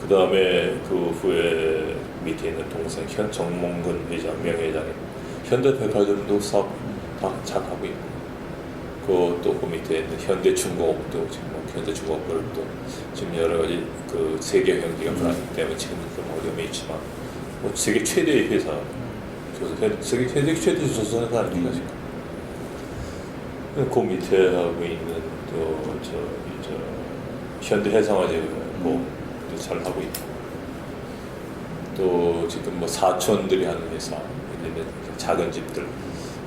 그 다음에 그 후에 밑에 있는 동생 정몽근 회장, 명예회장이 현대백화점도 사업 잘 하고 있고, 또 그 밑에 있는 현대중공업도 지금 현대중공업도 지금 여러 가지 그 세계 경기가 불안하기 때문에 지금 좀 어려움이 있지만 뭐 세계 최대의 회사, 세계 최대 조선회사 아닙니까 지금. 그 밑에 하고 있는 저 현대해상화재도 잘 하고 있고, 또 지금 뭐 사촌들이 하는 회사, 작은 집들,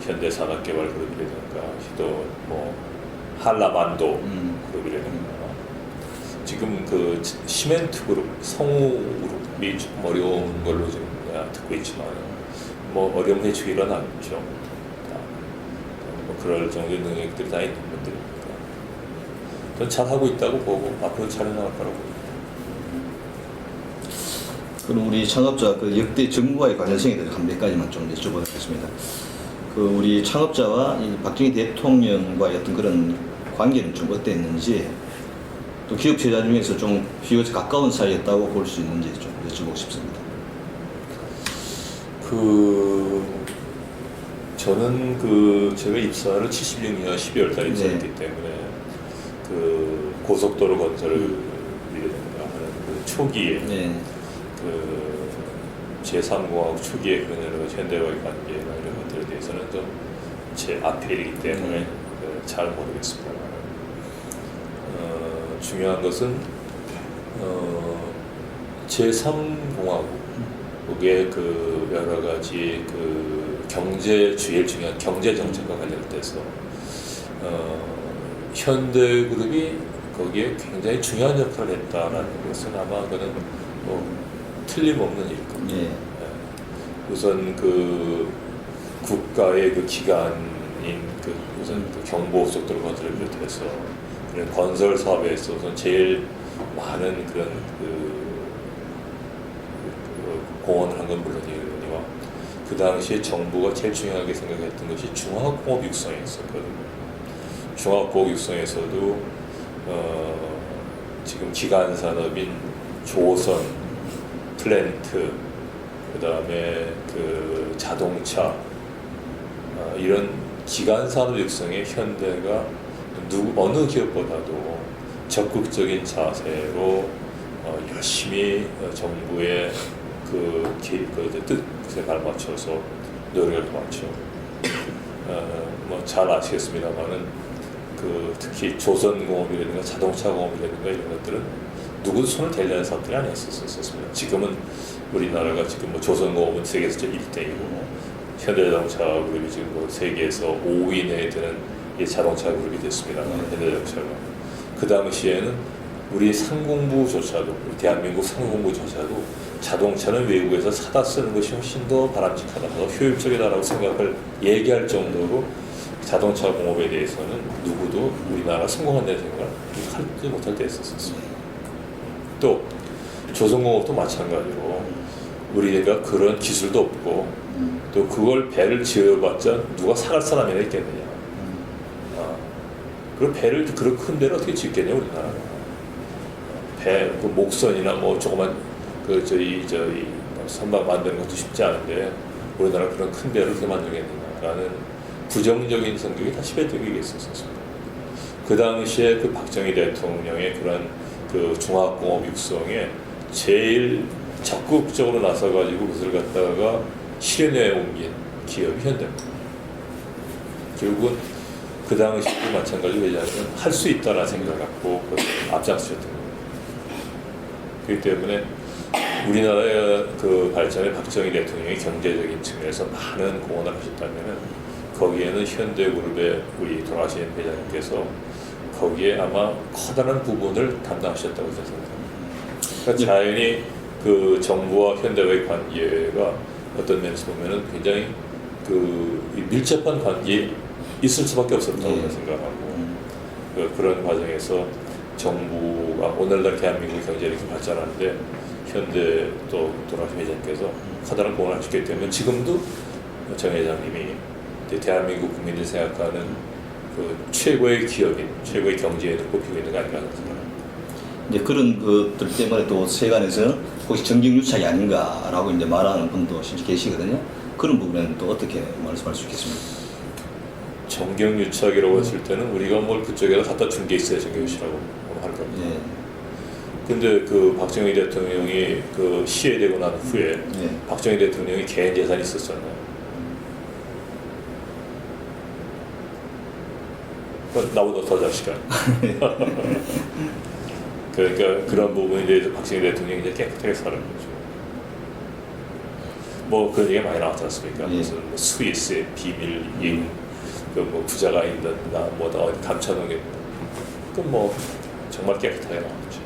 현대산업개발그룹이라든가, 또 뭐 한라만도 그룹이라든가, 지금 그 시멘트 그룹, 성우 그룹이 좀 어려운 걸로 지금 듣고 있지만, 뭐 어려운 해축이 일어나겠죠. 뭐 그럴 정도의 능력들이 다 있는 분들이니까. 저는 잘 하고 있다고 보고 앞으로 잘 해나갈 거라고 봅니다. 그럼 우리 창업자 그 역대 정부와의 관련성에 대해서 한 몇 가지만 좀 여쭤보도록 하겠습니다. 그 우리 창업자와 이 박정희 대통령과의 어떤 그런 관계는 좀 어땠는지, 또 기업 제자 중에서 좀 비교적 가까운 사이였다고 볼 수 있는지 좀 여쭤보고 싶습니다. 저는 제가 입사를 76년 12월 달에 입사했기 때문에 그 고속도로 건설을 하는 그 초기에 그 제3공화국 초기에 그런 여러 가지 현대와의 관계나 이런 것들에 대해서는 좀 제 앞에 일이기 때문에 잘 모르겠습니다. 중요한 것은 제3공화국의 그 여러 가지 그 제일 중요한 경제 정책과 관련돼서 현대그룹이 거기에 굉장히 중요한 역할을 했다라는 것은 아마 그는 뭐 틀림없는 일일 겁니다. 우선 그 국가의 그 기관인 우선 그 경부고속도로 건설을 비롯해서 그런 건설 사업에 있어서 제일 많은 그런 공헌을 한 건 물론이거니와, 그 당시에 정부가 제일 중요하게 생각했던 것이 중화공업 육성이었었거든요. 중화공업 육성에서도 지금 기간 산업인 조선, 플랜트, 그 다음에 그 자동차, 이런 기간 산업 육성에 현대가 어느 기업보다도 적극적인 자세로 열심히 정부의 그 뜻에 발맞춰서 노력을 해왔죠. 뭐 잘 아시겠습니다만은 그 특히 조선공업이라든가 자동차공업이라든가 이런 것들은 누구도 손을 대려는 사업들이 아니었었습니다. 지금은 우리나라가 지금 뭐 조선공업은 세계에서 1등이고 현대자동차 그룹이 지금 뭐 세계에서 5위 내에 드는 자동차 그룹이 됐습니다. 현대자동차가. 그 당시에는 우리 상공부조차도, 대한민국 상공부조차도 자동차는 외국에서 사다 쓰는 것이 훨씬 더 바람직하다, 더 효율적이다라고 생각을 얘기할 정도로 자동차 공업에 대해서는 누구도 우리나라 성공한다는 생각을 하지 못할 때 있었습니다. 또 조선공업도 마찬가지로 우리가 그런 기술도 없고 또 그걸 배를 지어봤자 누가 사갈 사람이 있겠느냐. 그리고 배를 그런 큰 배를 어떻게 짓겠냐 우리나라가. 배, 그 목선이나 뭐 조그만 그 저희 선박 만드는 것도 쉽지 않은데 우리나라 그런 큰 배를 어떻게 만들겠느냐라는 부정적인 성격이 다시 배득이 있었습니다. 그 당시에 그 박정희 대통령의 그런 그 중화공업 육성에 제일 적극적으로 나서가지고 그것을 갖다가 실현에 옮긴 기업이 현대입니다. 결국은 그 당시도 마찬가지로 왜냐하면 할 수 있다라는 생각을 갖고 앞장서셨던 겁니다. 그렇기 때문에 우리나라의 그 발전에 박정희 대통령이 경제적인 측면에서 많은 공헌을 하셨다면 거기에는 현대그룹의 우리 돌아가신 회장님께서 거기에 아마 커다란 부분을 담당하셨다고 생각합니다. 그러니까 자연히 그 정부와 현대와의 관계가 어떤 면에서 보면은 굉장히 그 밀접한 관계에 있을 수밖에 없었다고 생각하고 그런 과정에서 정부가 오늘날 대한민국 경제를 이렇게 발전하는데 현대 또 돌아가신 회장님께서 커다란 공헌을 하셨기 때문에 지금도 정 회장님이 대한민국 국민들이 생각하는 그 최고의 기업인, 최고의 경제인으로 꼽히고 있는 거 아닌가 하는 생각합니다. 이제 그런 것들 때문에 또 세간에서는 혹시 정경유착이 아닌가라고 이제 말하는 분도 실제 계시거든요. 그런 부분에는 또 어떻게 말씀할 수 있겠습니까? 정경유착이라고 했을 때는 우리가 뭘 그쪽에다 갖다 준 게 있어야 정경유착이라고 할 겁니다. 예. 근데 그 박정희 대통령이 그 시해되고 난 후에 예. 박정희 대통령이 개인 재산이 있었잖아요. 나보다 더 자식아. 그러니까 그런 부분에 대해서 박정희 대통령이 이제 깨끗하게 살은 거죠. 뭐 그런 얘기가 많이 나왔지 않습니까? 예. 무슨 뭐 스위스의 비밀, 그뭐 부자가 있는 나 뭐다 어디 감춰놓은 그뭐 정말 깨끗하게 나왔죠.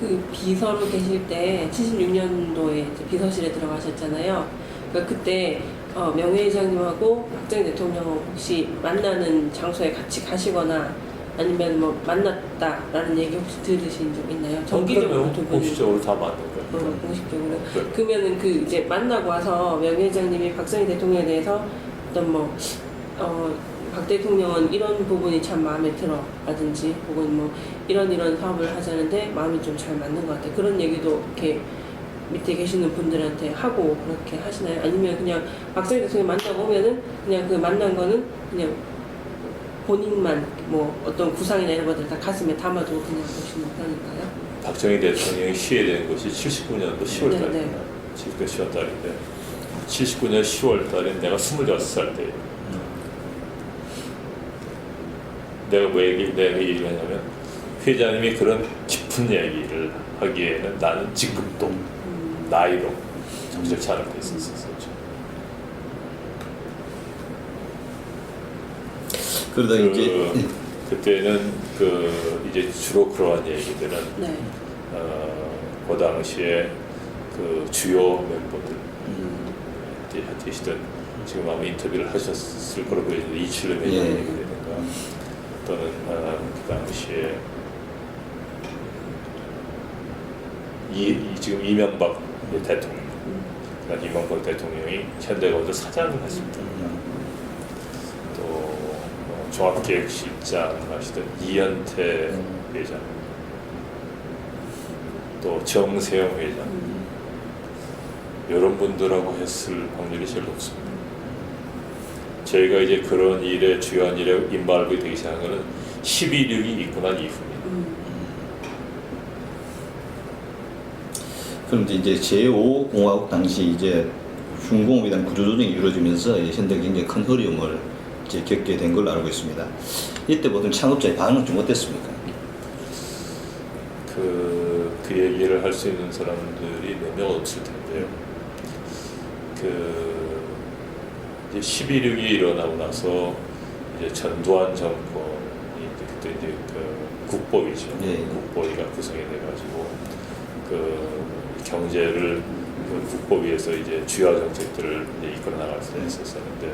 그 비서로 계실 때 76년도에 비서실에 들어가셨잖아요. 그러니까 그때 명예회장님하고 박정희 대통령 혹시 만나는 장소에 같이 가시거나 아니면 뭐 만났다라는 얘기 혹시 들으신 적 있나요? 정기적으로 두 분이 공식적으로 다 맞는 거예요. 공식적으로. 네. 그러면은 그 이제 만나고 와서 명예회장님이 박정희 대통령에 대해서 어떤 박 대통령은 이런 부분이 참 마음에 들어 라든지 혹은 뭐 이런 사업을 하자는데 마음이 좀 잘 맞는 것 같아 그런 얘기도 이렇게 밑에 계시는 분들한테 하고 그렇게 하시나요? 아니면 그냥 박정희 대통령 만나고 오면은 그냥 그 만난 거는 그냥 본인만 뭐 어떤 구상이나 이런 것들 다 가슴에 담아두고 그냥 보시는 편인가요? 박정희 대통령이 시해된 것이 79년도 10월 네, 달입니다. 79년 10월 달인데 79년 10월 달에 내가 26살 때 내가 내가 얘기를 하냐면 회장님이 그런 깊은 얘기를 하기에는 나는 직급도 나이도 적절치 않을 때 있었었죠. 그러다 이제 그때는 이제 주로 그러한 얘기들은 네. 그 당시에 그 주요 멤버들 계시던 지금 아마 인터뷰를 하셨을 거로 보이는데 이철래 회장님이라든가 또는 그 당시에 지금 이명박 대통령, 그러니까 이명박 대통령이 현대건설 사장을 했습니다. 또 종합기획실장 하시던 이현태 회장, 또 정세영 회장, 이런 분들하고 했을 확률이 제일 높습니다. 저희가 이제 그런 일에 주요한 일에 인발하게 되기 시작한 거는 12.6이 있고 난 이후입니다. 그런데 이제 제5공화국 당시 이제 중공업에 대한 구조조정이 이루어지면서 현대가 굉장히 큰 어려움을 이제 겪게 된 걸로 알고 있습니다. 이때 보통 창업자의 반응은 좀 어땠습니까? 그 얘기를 할 수 있는 사람들이 몇 명 없을 텐데요. 이제 11.6이 일어나고 나서 이제 전두환 정권이 그때 이제 국보위죠. 예. 국보위가 구성이 돼가지고 경제를 국보위에서 이제 주요 정책들을 이제 이끌어 나갈 수 있었었는데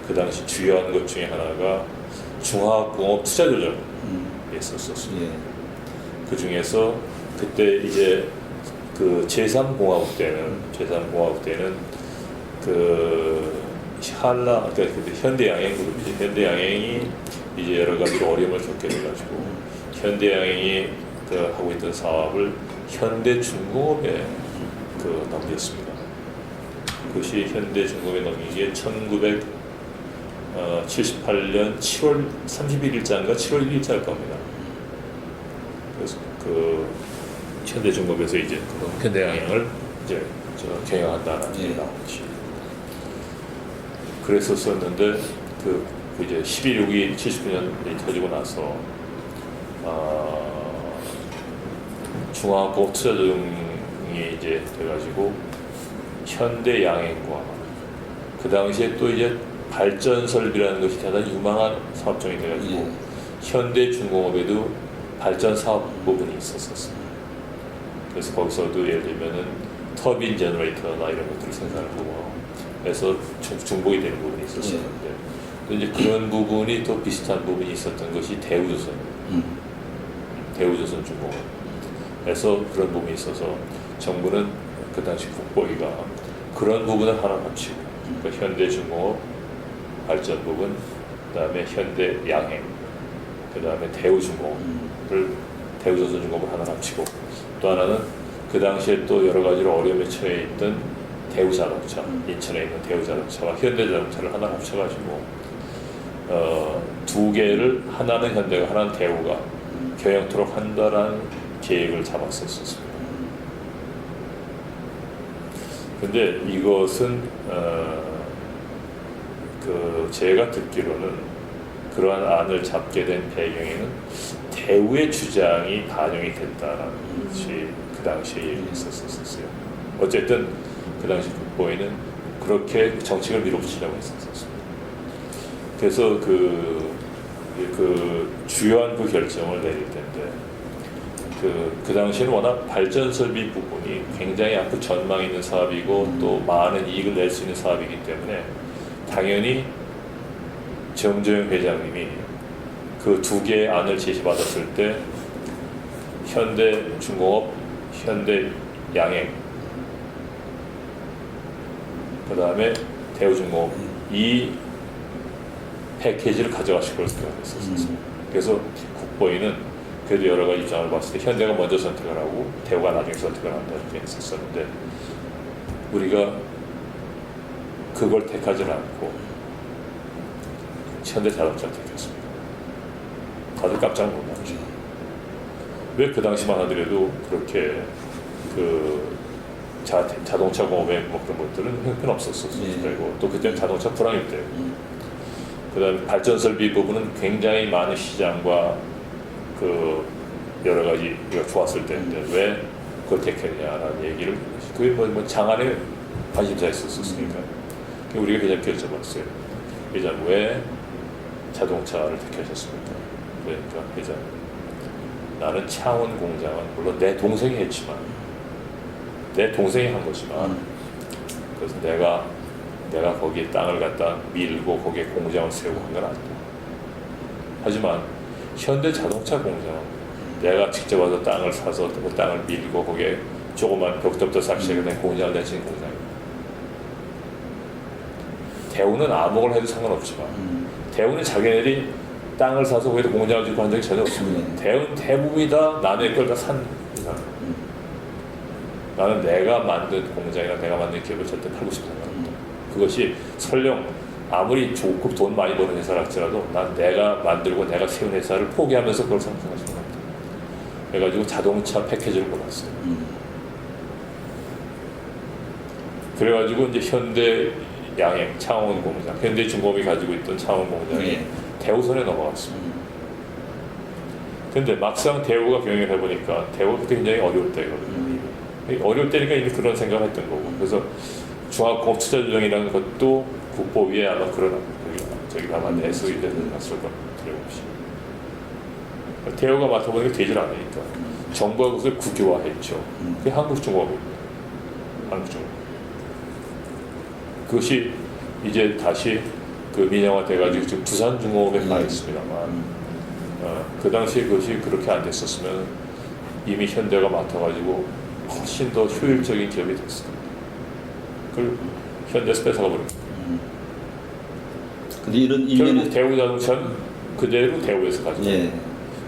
그 당시 주요한 것 중에 하나가 중화공업 투자조정이 있었었어요. 예. 그 중에서 그때 이제 그 제3공화국 때는 한라, 그러니까 현대양행 그룹이죠. 현대양행이 이제 여러 가지로 어려움을 겪게 돼가지고 현대양행이 하고 있던 사업을 현대중공업에 넘겼습니다. 그것이 현대중공업에 넘긴 게 1978년 7월 31일자인가 7월 1일자일 겁니다. 그래서 현대중공업에서 이제 현대양행을 이제 경영한다는 얘기 나오지. 그랬었었는데 이제 12.6이 79년에 터지고 나서 중화공업 투자조정이 이제 돼가지고 현대양행과 그 당시에 또 이제 발전설비라는 것이 대단히 유망한 사업종이 돼가지고 현대중공업에도 발전 사업 부분이 있었었어요. 그래서 거기서도 예를 들면은 터빈 제너레이터나 이런 것들을 생산하고 해서 중복이 되는 부분이 있었었는데 이제 그런 부분이 또 비슷한 부분이 있었던 것이 대우조선, 대우조선중공업에서 그런 부분이 있어서 정부는 그 당시 국보위가 그런 부분을 하나 합치고 그러니까 현대중공업 발전 부분, 그다음에 현대양행, 그다음에 대우조선중공업을 하나 합치고 또 하나는 그 당시에 또 여러 가지로 어려움에 처해 있던 대우자동차, 인천에 있는 대우자동차와 현대자동차를 하나 합쳐가지고 두 개를 하나는 현대가 하나는 대우가 경영토록 한다라는 계획을 잡았었습니다. 근데 이것은 제가 듣기로는 그러한 안을 잡게 된 배경에는 대우의 주장이 반영이 됐다라는 것이 그 당시에 얘기했었어요. 어쨌든 그 당시 국보에는 그렇게 정책을 밀어붙이려고 했었습니다. 그래서 그 주요한 그 결정을 내릴 텐데 그 당시에는 워낙 발전 설비 부분이 굉장히 앞으로 전망 있는 사업이고 또 많은 이익을 낼 수 있는 사업이기 때문에 당연히 정조영 회장님이 그 두 개의 안을 제시받았을 때 현대중공업, 현대양행, 그 다음에 대우중공업 이 패키지를 가져가실 걸 생각했었어요. 그래서 국보위는 그래도 여러 가지 입장을 봤을 때 현대가 먼저 선택을 하고 대우가 나중에 선택을 한다 이렇게 했었는데 우리가 그걸 택하지는 않고 현대자동차를 택했습니다. 다들 깜짝 놀랐죠. 왜 그 당시만 하더라도 그렇게 자동차 공업에 뭐 그런 것들은 형편없었었어요. 그리고 또 그때는 자동차 불황일 때고 그다음에 발전 설비 부분은 굉장히 많은 시장과 여러 가지가 좋았을 때인데 왜 그걸 택했냐라는 얘기를 그게 뭐 장안에 관심사 있었으니까 우리가 회장 결정했어요. 회장 왜 자동차를 택하셨습니까? 그러니까 회장 나는 창원 공장은 물론 내 동생이 했지만 내 동생이 한 거지만 그래서 내가 거기에 땅을 갖다 밀고 거기에 공장을 세우고 한 건 아니다. 하지만 현대자동차 공장은 내가 직접 와서 땅을 사서 그 땅을 밀고 거기에 조그만 벽돌부터 싹시하게 된 공장을 내친 공장입니다. 대우는 아무걸 해도 상관없지만 대우는 자기네들이 땅을 사서 거기다 공장을 짓고 한 적이 전혀 없습니다. 대우는 대부분이 다 남의 걸 다 산 이상. 나는 내가 만든 공장이나 내가 만든 기업을 절대 팔고 싶지 않습니다. 그것이 설령 아무리 좋고 돈 많이 버는 회사라 할지라도 난 내가 만들고 내가 세운 회사를 포기하면서 그걸 상승하시는 겁니다. 그래가지고 자동차 패키지를 골랐어요. 그래가지고 이제 현대 양행 창원 공장, 현대중공업이 가지고 있던 창원 공장이 대우선에 넘어갔습니다. 근데 막상 대우가 경영을 해보니까 대우가 그때 굉장히 어려울 때거든요. 어려울 때니까 이미 그런 생각을 했던 거고 그래서 종합공업투자조정이라는 것도 국보위에 아마 그런 저기 아마 내수이 되는 것을 들어봅시. 대우가 맡아보니까 되질 않으니까 정부가 그것을 국유화했죠. 그게 한국중공업입니다. 한국중공업. 그것이 이제 다시 민영화 돼가지고 지금 두산중공업에 가 있습니다만 그 당시에 그것이 그렇게 안 됐었으면 이미 현대가 맡아가지고 훨씬 더 효율적인 기업이 됐습니다. 그걸 현대에서 뺏어가 버립니다. 근데 이런 결국 일련의 대우자동차는 그대로 대우에서 가지고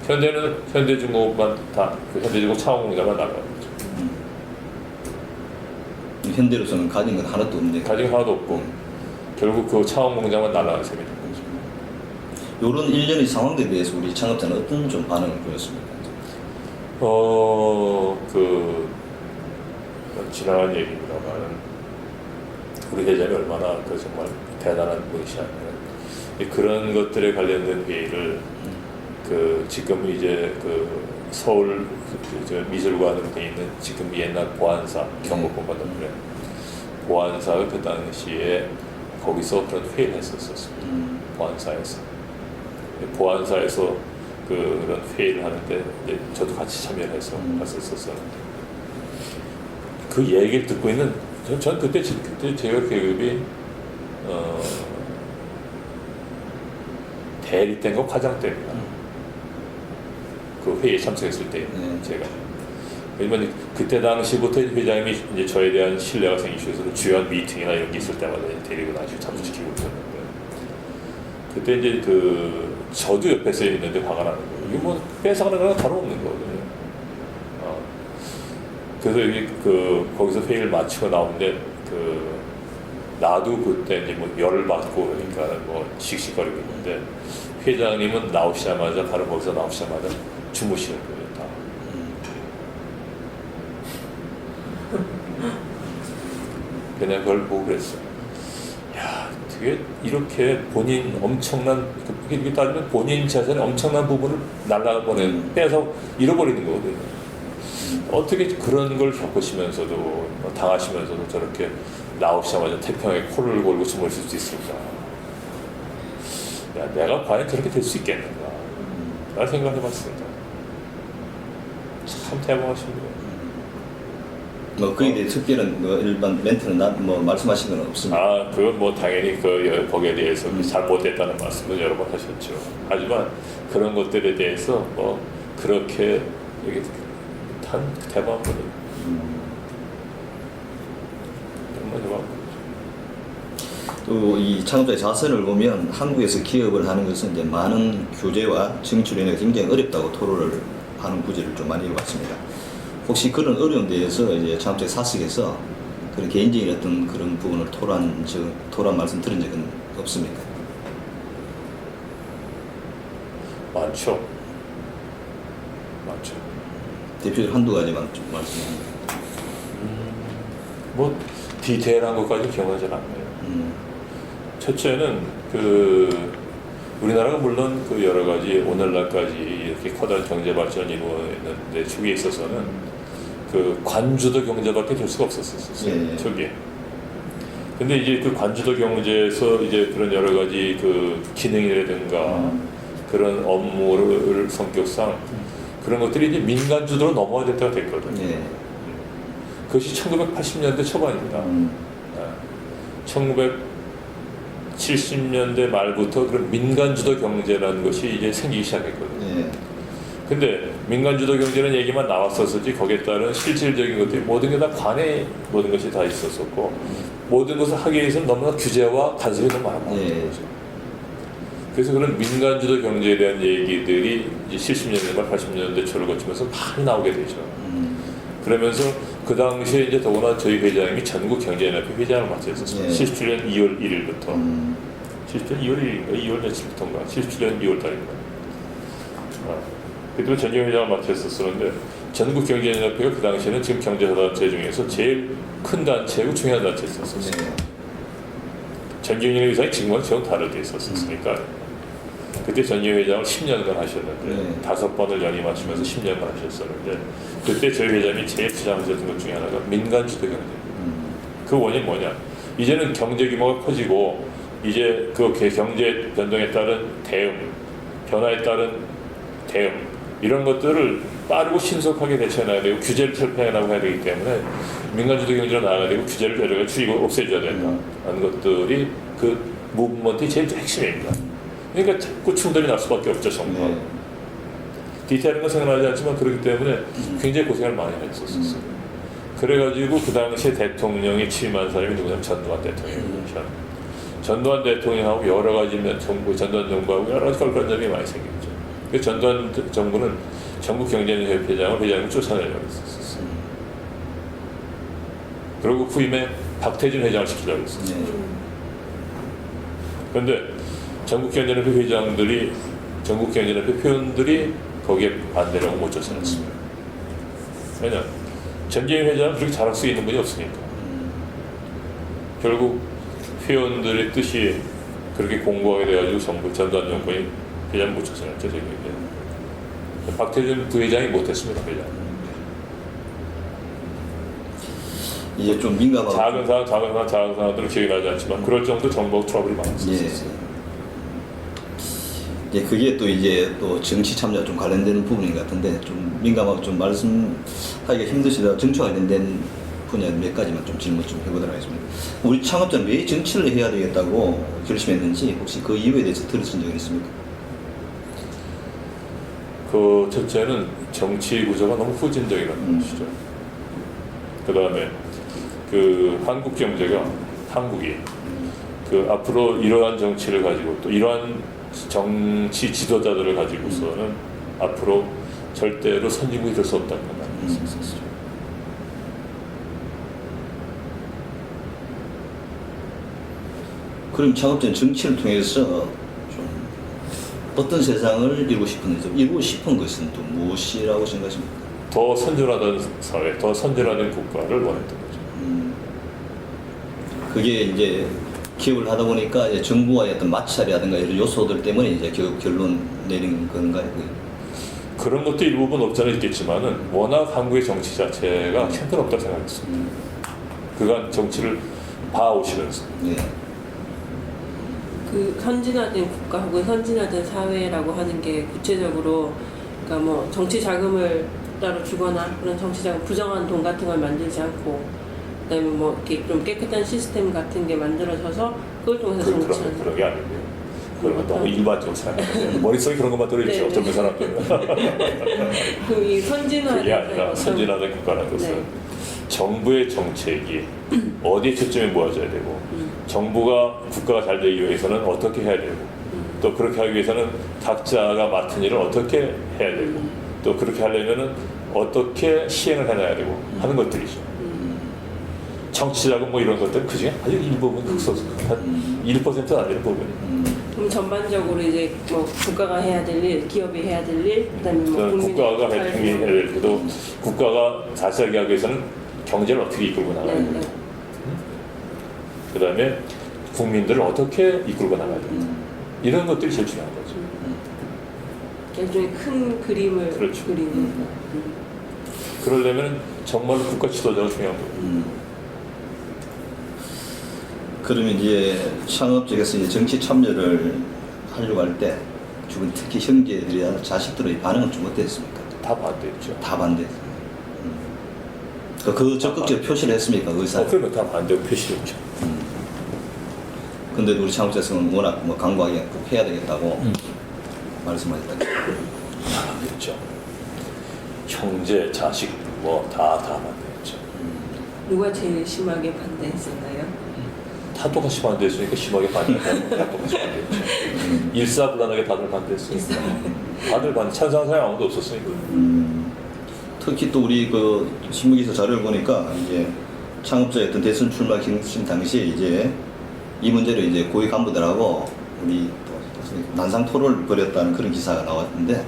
현대는 현대중공업만 다 현대중공업 창원공장만 나가는 거죠. 현대로서는 가진 건 하나도 없네. 가진 거 하나도 없고 결국 그 창원공장만 날아가는 셈이죠. 이런 일련의 상황들에 대해서 우리 창업자는 어떤 좀 반응을 보였습니까? 지나간 얘기입니다만 우리 회장이 얼마나 정말 대단한 분이시냐면 그런 것들에 관련된 회의를 지금 이제 서울 미술관으로 돼 있는 지금 옛날 보안사 경복궁 건너편에 보안사가 그 당시에 거기서 그런 회의를 했었습니다. 보안사에서 그런 회의를 하는데 저도 같이 참여를 해서 갔었었는데 그 얘기를 듣고 있는 전 그때 제가 계급이 대리 때인가 과장 때입니다. 그 회의에 참석했을 때 제가 왜냐면 그때 당시부터 회장님이 이제 저에 대한 신뢰가 생기셔서 주요한 미팅이나 이런 게 있을 때마다 데리고 나중에 참석시키고 있었는데 그때 이제 저도 옆에서 있는데 화가 나는 거예요. 이거 뭐 뺏어가는 거랑 다름없는 거거든요. 그래서 여기 거기서 회의를 마치고 나오는데 나도 그때 이제 뭐 열을 받고 그러니까 뭐 씩씩거리고 있는데 회장님은 나오시자마자 바로 거기서 나오시자마자 주무시는 거예요. 다. 그냥 그걸 보고 그랬어요. 야, 되게 이렇게 본인 엄청난 이렇게 따지면 본인 재산의 엄청난 부분을 날라보낸 빼서 잃어버리는 거거든요. 어떻게 그런 걸 겪으시면서도 당하시면서도 저렇게 나오시자마자 태평에 코를 골고 주무실 수 있을까? 야, 내가 과연 저렇게 될 수 있겠는가? 라는 생각을 해봤습니다. 참 대단하신 거예요. 뭐 그에 대해 특별한 뭐 일반 멘트는 뭐 말씀하신 건 없습니다. 아, 그건 뭐 당연히 거기에 대해서 잘못됐다는 말씀을 여러 번 하셨죠. 하지만 그런 것들에 대해서 뭐 그렇게 이게 단 대박한 거죠. 정말 대박한 거죠. 또 이 창업자의 자선을 보면 한국에서 기업을 하는 것은 이제 많은 규제와 정치론이 굉장히 어렵다고 토로를 하는 구절을 좀 많이 읽어봤습니다. 혹시 그런 어려운 데에서 이제 창업자의 사석에서 그런 개인적인 어떤 그런 부분을 토로한 말씀 들은 적은 없습니까? 많죠. 많죠. 대표적으로 한두 가지만 좀 말씀해주세요. 뭐 디테일한 것까지 기억나지 않네요. 음. 첫째는 우리나라가 물론 여러 가지 오늘날까지 이렇게 커다란 경제 발전이 이루어졌는데 초기에 있어서는 관주도 경제밖에 될 수가 없었어요. 예. 초기에. 근데 이제 관주도 경제에서 이제 그런 여러 가지 기능이라든가 그런 업무를 성격상 그런 것들이 이제 민간주도로 넘어야 될 때가 됐거든요. 예. 그것이 1980년대 초반입니다. 1970년대 말부터 그런 민간주도 경제라는 것이 이제 생기기 시작했거든요. 예. 근데 민간주도 경제라는 얘기만 나왔었지 거기에 따른 실질적인 것들이 모든 게 다 관에 모든 것이 다 있었었고 모든 것을 하기 위해서는 너무나 규제와 간섭이 너무 많았던 예. 거죠. 그래서 그런 민간주도 경제에 대한 얘기들이 이제 70년대 말 80년대 초를 거치면서 많이 나오게 되죠. 그러면서 그 당시에 이제 더구나 저희 회장님이 전국경제연합회 회장을 맡으셨었어요. 예. 77년 2월 1일부터. 77년 2월 1일인가? 2월 며칠부터인가? 77년 2월 달인가? 그때 전경 회장을 맡으셨었는데 전국경제연합회가 그 당시에는 지금 경제단체 중에서 제일 큰 단체고 중요한 단체였었어요. 네. 전경영 회장이 지금은 전 다를 때 있었으니까 그때 전경 회장을 10년간 하셨는데 네. 5번을 연임하시면서 10년간 하셨었는데 그때 저희 회장이 제일 주장하셨던 것 중에 하나가 민간주도 경제. 그 원인이 뭐냐? 이제는 경제 규모가 커지고 이제 경제 변동에 따른 대응, 변화에 따른 대응 이런 것들을 빠르고 신속하게 대처해놔야 되고 규제를 철폐해나가고 해야 되기 때문에 민간주도 경제로 나가야 되고 규제를 여러 가지 줄이고 없애줘야 된다는 것들이 무브먼트의 제일 핵심입니다. 그러니까 자꾸 충돌이 날 수밖에 없죠, 정부가. 네. 디테일한 건 생각나지 않지만 그렇기 때문에 굉장히 고생을 많이 했었어요. 그래가지고 그 당시에 대통령이 취임한 사람이 누구냐면 전두환 대통령이죠. 전두환 대통령하고 여러 가지 전두환 정부하고 여러 가지 걸걸점이 많이 생겼죠. 그래서 전두환 정부는 전국경제연합회 회장을 쫓아내려고 했었어요. 그리고 후임에 박태준 회장을 시키려고 했었어요. 그런데 전국경제연합회 회장들이 전국경제연합회 회원들이 거기에 반대를 하고 못 쫓아냈습니다. 왜냐? 전재인 회장은 그렇게 잘할 수 있는 분이 없으니까. 결국 회원들의 뜻이 그렇게 공고하게 돼가지고 전두환 정권이 회장을 못 쫓아냈죠. 박태준 부회장이 못했습니다. 회장. 이제 좀 민감하고 작은 상황들은 기억이 나지 않지만 그럴 정도 정보 트러블이 많았었어요. 예, 그게 또 이제 또 정치 참여와 좀 관련되는 부분인 것 같은데 좀 민감하고 좀 말씀하기가 힘드시다 정치와 관련된 분야 몇 가지만 좀 질문 좀 해보도록 하겠습니다. 우리 창업자는 왜 정치를 해야 되겠다고 결심했는지 혹시 그 이유에 대해서 들으신 적이 있습니까? 첫째는 정치 구조가 너무 후진적이라는 것이죠. 그 다음에 한국 경제가 한국이 앞으로 이러한 정치를 가지고 또 이러한 정치 지도자들을 가지고서는 앞으로 절대로 선진국이 될 수 없다는 걸 말씀드렸었죠. 그럼 창업자는 정치를 통해서 좀 어떤 세상을 이루고 싶은지, 이루고 싶은 것은 또 무엇이라고 생각하십니까? 더 선진화된 사회, 더 선진화된 국가를 원했던 거죠. 그게 이제 기업을 하다 보니까 이제 정부와의 어떤 마찰이라든가 이런 요소들 때문에 이제 결론 내린 건가요? 그런 것도 일부분 없잖아 있겠지만은 워낙 한국의 정치 자체가 형편없다고 생각했습니다. 그간 정치를 봐오시면서 네. 그 선진화된 국가 혹은 선진화된 사회라고 하는 게 구체적으로 그러니까 뭐 정치 자금을 따로 주거나 그런 정치 자금 부정한 돈 같은 걸 만들지 않고 그다음에 뭐 이렇게 좀 깨끗한 시스템 같은 게 만들어져서 그걸 통해서 정치하는 그런 게 아니고요. 그건 너무 일반적으로 생각해요. 머릿속에 그런 것만 들어있죠. 네, 어떤 사람들은. 그이 선진화된 그게 아니라 어떤- 선진화된 국가라는 것은 네. 정부의 정책이 어디에 초점이 모아져야 되고 정부가 국가가 잘 되기 위해서는 어떻게 해야 되고 또 그렇게 하기 위해서는 각자가 맡은 일을 어떻게 해야 되고 또 그렇게 하려면은 어떻게 시행을 해놔야 되고 하는 것들이죠. 정치자금 뭐 이런 것들은 그중에 아주 일부분 극소수 한 1%도 안 되는 부분이. 그럼 전반적으로 이제 뭐 국가가 해야 될 일, 기업이 해야 될 일, 그다음에 뭐 저는 국민이 국가가 잘 해야 될 일도 국가가 잘 살게 하기 위해서는 경제를 어떻게 이끌고 나가야 네, 되고 네. 그다음에 국민들을 어떻게 이끌고 나가야 되고 이런 것들이 제일 중요한 거죠. 일종의 큰 그림을 그렇죠. 그리는 그러려면 정말로 국가 지도자가 중요한 거예요. 그러면 이제 창업적에서 이제 정치 참여를 하려고 할 때 주변 특히 형제들이나 자식들의 반응은 좀 어땠습니까? 다 반대했죠. 다 반대. 그 적극적으로 표시를 했습니까? 의사. 그러면 다 반대 표시했죠. 근데 우리 창업자에서는 워낙 뭐 강구하게 꼭 해야 되겠다고 말씀하셨다. 다 반대했죠. 형제, 자식 뭐 다 반대했죠. 누가 제일 심하게 반대했었나요? 다 똑같이 반대했으니까 심하게 반대했고 다 똑같이 반대했죠. 일사불란하게 다들 반대했어요. 다들 찬성한 사람이 아무도 없었으니까. 특히 또 우리 그 신문기사 자료를 보니까 이제 창업자의 어떤 대선 출마 경심 당시에 이제 이 문제를 이제 고위 간부들하고 우리 또 난상 토론을 벌였다는 그런 기사가 나왔는데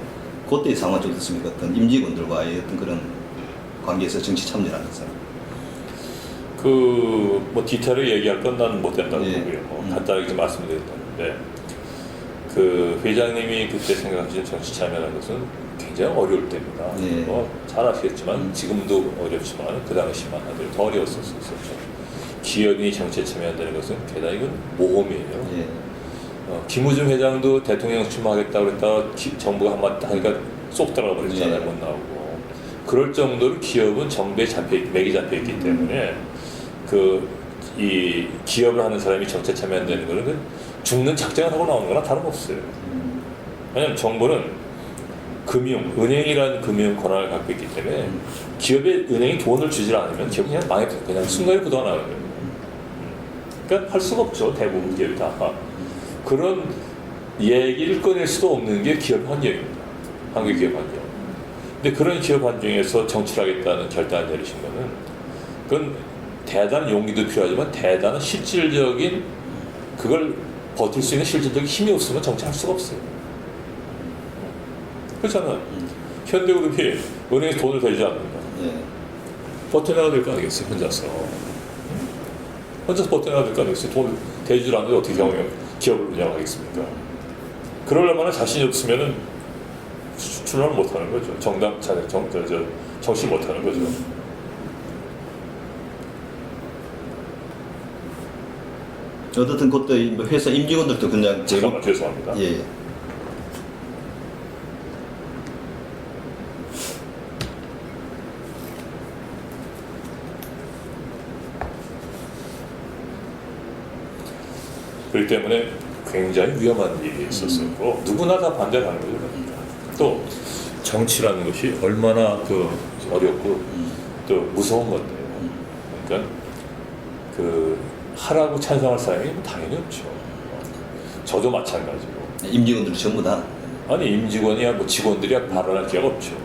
그때의 상황 좀 어떻습니까? 어떤 임직원들과의 어떤 그런 관계에서 정치 참여라는 사람. 뭐 디테일을 얘기할 건 난 못 된다고 예. 보고요. 간단하게 좀 말씀드렸다는데 그 회장님이 그때 생각하신 정치 참여라는 것은 굉장히 어려울 때입니다. 예. 잘 아시겠지만 지금도 어렵지만 그 당시만 하더라도 더 어려웠었죠. 기업인이 정치에 참여한다는 것은 게다가 이건 모험이에요. 예. 김우중 회장도 대통령 출마하겠다고 그랬다가 정부가 한마디 하니까 쏙 들어가 버렸잖아요. 예. 못 나오고. 그럴 정도로 기업은 정부에 맥이 잡혀있기 때문에 이 기업을 하는 사람이 정치에 참여한다는 것은 죽는 작정을 하고 나오는 거나 다름없어요. 왜냐하면 정부는 은행이라는 금융 권한을 갖고 있기 때문에 기업에 은행이 돈을 주질 않으면 기업이 그냥 망해서 그냥 순간에 부도나는 거예요. 그러니까 할 수가 없죠. 대부분 기업이 다. 그런 얘기를 꺼낼 수도 없는 게 기업 환경입니다. 한국 기업 환경. 근데 그런 기업 환경에서 정치를 하겠다는 결단을 내리신 거는 그건 대단한 용기도 필요하지만 대단한 실질적인 그걸 버틸 수 있는 실질적인 힘이 없으면 정치할 수가 없어요. 그렇잖아. 현대그룹이 은행에 돈을 대지 않는다. 예. 버텨내야 될 거 아니겠어요, 혼자서. 혼자서 버텨내야 될 거 아니겠어요. 돈을 대지 않는데 어떻게 기업을 운영하겠습니까? 그러려면 자신이 없으면은 출마를 못 하는 거죠. 정치 못 하는 거죠. 어떻든 그때 회사 임직원들도 그냥 잠깐만 죄송합니다. 예. 그렇기 때문에 굉장히 위험한 일이 있었었고 누구나 다 반대를 하는 거죠. 그러니까. 또 정치라는 것이 얼마나 어렵고 또 무서운 건데요. 그러니까 하라고 찬성할 사람이 당연히 없죠. 저도 마찬가지고. 임직원들 전부 다. 아니 임직원이야 뭐 직원들이야 발언할 기회가 없죠.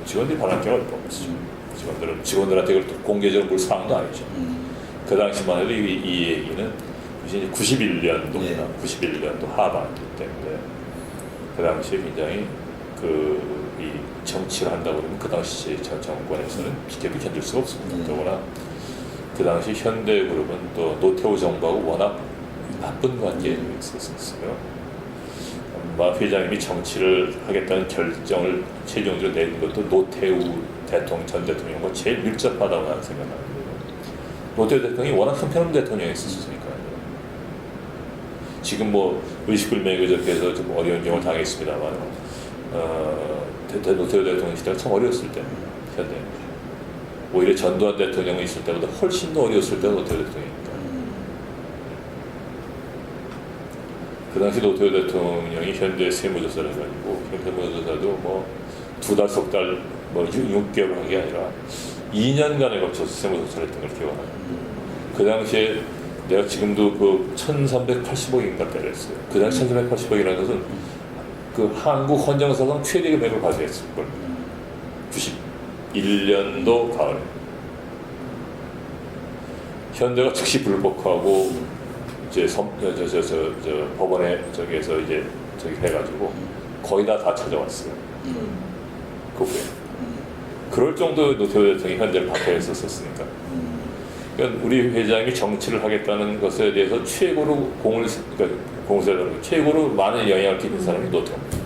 직원들이 발언할 기회가 없죠. 직원들한테 그걸 공개적으로 볼 상황도 아니죠. 그 당시만 해도 이 얘기는 당시 91년도입니다. 예. 91년도 하반기 때문에 그 당시에 굉장히 이 정치를 한다고 그러면 그 당시 전 정권에서는 비교도 견딜 수가 없습니다. 더구나 그 당시 현대그룹은 또 노태우 정부하고 워낙 나쁜 관계에 있었어요. 아마 회장님이 정치를 하겠다는 결정을 최종적으로 내린 것도 노태우 전 대통령과 제일 밀접하다고 나는 생각합니다. 노태우 대통령이 워낙 형편없는 대통령이었으니까요. 지금 뭐 의식불명예 그저께서 좀 어려운 경우를 당했습니다만 노태우 대통령 시대가 참 어려웠을 때 현대 오히려 전두환 대통령이 있을 때보다 훨씬 더 어려웠을 때가 노태우 대통령이니까. 그 당시 노태우 대통령이 현대 세무조사를 해가지고 세무조사도 뭐 2달, 3달, 뭐 6개월 한 게 아니라 2년간에 걸쳐서 세무조사를 했던 걸 기억합니다. 그 당시에 내가 지금도 그 1380억인가 때렸어요. 그 당시 1380억이라는 것은 그 한국 헌정사상 최대 금액을 과세했을 걸. 91년도 가을에. 현대가 즉시 불복하고 이제 법원에 저기에서 이제 저기 해가지고 거의 다 찾아왔어요. 그 후에. 그럴 정도 노태우 대통령이 현대를 박해했었으니까. 그러니까 우리 회장이 정치를 하겠다는 것에 대해서 최고로 최고로 많은 영향을 끼친 사람이 노태우입니다.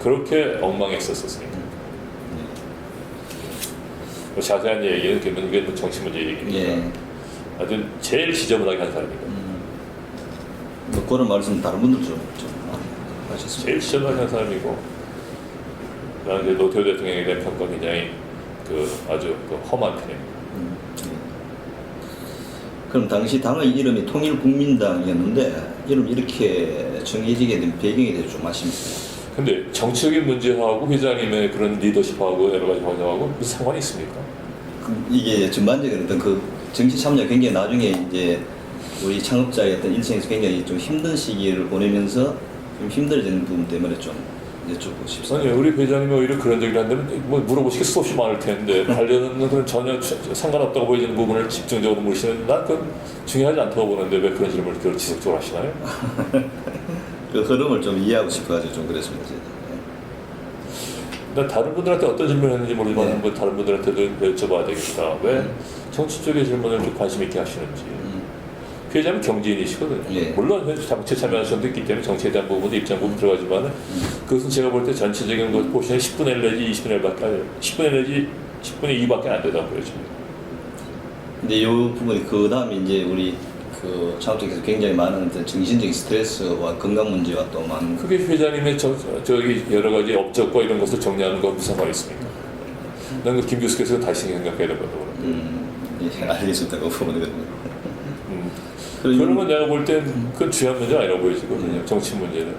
그렇게 엉망했었으니까. 뭐 자세한 얘기는 그러면 이게 뭐 정치 문제 얘기니까. 예. 아주 제일 지저분하게 한 사람이고. 뭐 그런 말씀 다른 분들 좀 하셨습니다. 제일 지저분하게 한 사람이고. 나는 노태우 대통령에 대한 평가 굉장히 아주 험한 편입니다. 그럼 당시 당의 이름이 통일국민당이었는데 이름 이렇게 정해지게 된 배경에 대해서 좀 아십니까? 근데 정치적인 문제하고 회장님의 그런 리더십하고 여러 가지 과정하고 무슨 상관이 있습니까? 이게 전반적인 어떤 그 정치 참여 굉장히 나중에 이제 우리 창업자의 어떤 일생에서 굉장히 좀 힘든 시기를 보내면서 좀 힘들어지는 부분 때문에 좀 여쭙고 싶습니다. 아니, 우리 회장님이 오히려 그런 얘기를 한다면 뭐 물어보시기 수없이 많을 텐데 관련은 그런 전혀 상관없다고 보이는 부분을 집중적으로 물으시는 난 그건 중요하지 않다고 보는데 왜 그런 질문을 그렇게 지속적으로 하시나요? 그 흐름을 좀 이해하고 싶어가지고 좀 그랬습니다. 나 다른 분들한테 어떤 질문을 했는지 모르지만 네. 뭐 다른 분들한테도 여쭤봐야 되겠다. 왜 정치 쪽의 질문을 좀 관심 있게 하시는지. 회장은 경제인이시거든요. 예. 물론 정치에 참여하신 분도 있기 때문에 정치에 대한 부분도 입장 부분 들어가지만 그것은 제가 볼 때 전체적인 것 포션의 10분의 1 내지 20분의 1밖에 아니에요. 10분의 1 내지 10분의 2밖에 안 되다고 보여집니다. 근데 이 부분이 그 다음에 이제 우리 그 창업적에서 굉장히 많은 어떤 정신적인 스트레스와 건강 문제와 또 많은 그게 회장님의 저기 여러 가지 업적과 이런 것을 정리하는 건 무슨 상관이 있습니까? 난 그 김 교수께서 다시 생각해야 될 거라고 보는데. 예, 알겠습니다. 그 부분은. 그러면 내가 볼 땐 그건 중요한 문제가 아니라고 보여지거든요. 정치 문제는.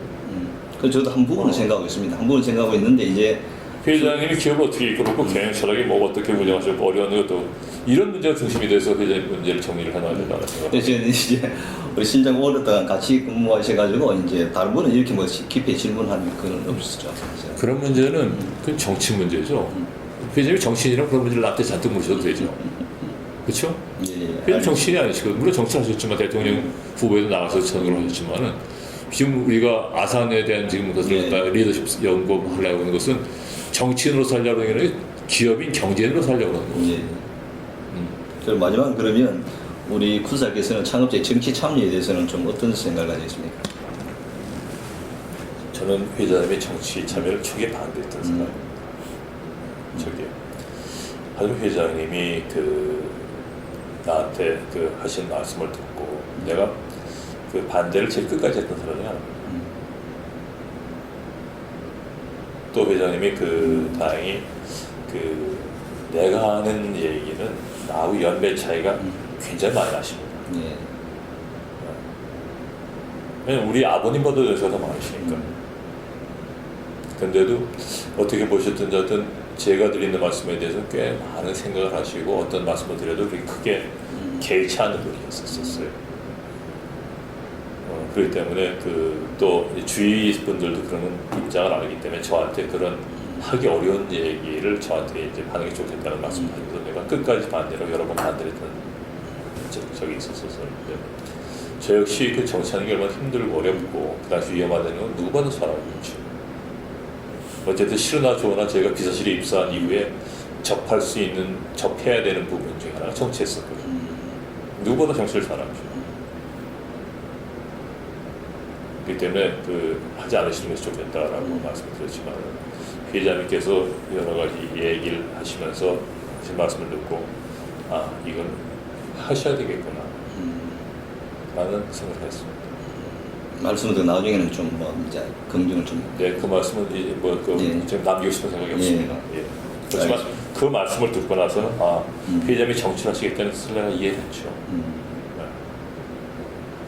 그래서 저도 한 부분을 생각하고 있습니다. 한 부분을 생각하고 있는데 이제 회장님이 기업을 어떻게 이끌고 경영 철학이 뭐 어떻게 운영하시고 어려운 것도 이런 문제가 중심이 돼서 회장님 문제를 정리를 해놔야 된다는 생각. 근데 저는 이제 우리 실장 오랫동안 같이 근무하셔가지고 이제 다른 분은 이렇게 뭐 깊이 질문하는 그건 없었죠. 그런 문제는 그 정치 문제죠. 회장님이 정치인이랑 그런 문제를 나한테 잔뜩 물으셔도 되죠. 그렇죠? 예, 회장 정치인이 아니시고 물론 정치를 하셨지만 대통령 후보에도 나가서 선거를 하셨지만은 지금 우리가 아산에 대한 지금 것을 갖다 리더십 연구하려고 하는 것은 정치인으로 살려고 하는 게 아니라 기업인 경제인으로 살려고 하는 거죠. 예. 그럼 마지막 그러면 우리 구사께서는 창업자의 정치 참여에 대해서는 좀 어떤 생각을 가지고 있습니까? 저는 회장님의 정치 참여를 초기에 반대했던 사람입니다. 초기에. 하지만 회장님이 나한테 하신 말씀을 듣고 내가 반대를 제일 끝까지 했던 사람이야. 또 회장님이 다행히 내가 하는 얘기는 나하고 연배 차이가 굉장히 많이 나십니다. 예. 왜냐면 우리 아버님보다 연세가 더 많으시니까. 근데도 어떻게 보셨든지 어떤 제가 드리는 말씀에 대해서 꽤 많은 생각을 하시고 어떤 말씀을 드려도 그렇게 크게 개의치 않는 분이 있었어요. 그렇기 때문에 또 주위 분들도 그런 입장을 알기 때문에 저한테 그런 하기 어려운 얘기를 저한테 이제 반응이 좋겠다는 말씀을 하면서 내가 끝까지 반대로 여러 번 반대를 했던 적이 있었었는데 저 역시 그 정치하는 게 얼마나 힘들고 어렵고 그 당시 위험하다는 건 누구봐도 잘 알고 있죠. 어쨌든 싫으나 좋으나 제가 비서실에 입사한 이후에 접할 수 있는 접해야 되는 부분 중에 하나가 정치였었거든요. 누구보다 정치를 잘 알죠. 그렇기 때문에 하지 않으시는 것이 좋겠다라고 말씀드렸지만 회장님께서 여러 가지 얘기를 하시면서 하신 말씀을 듣고 이건 하셔야 되겠구나 라는 생각을 했습니다. 말씀을 듣고 나중에는 좀 이제 긍정을 좀. 네, 그 말씀은 이제 좀 남기고 싶은 생각이 없습니다. 예. 그렇지만 그 말씀을 듣고 나서 회장님이 정치를 하시겠다는 뜻을 내가 이해했죠.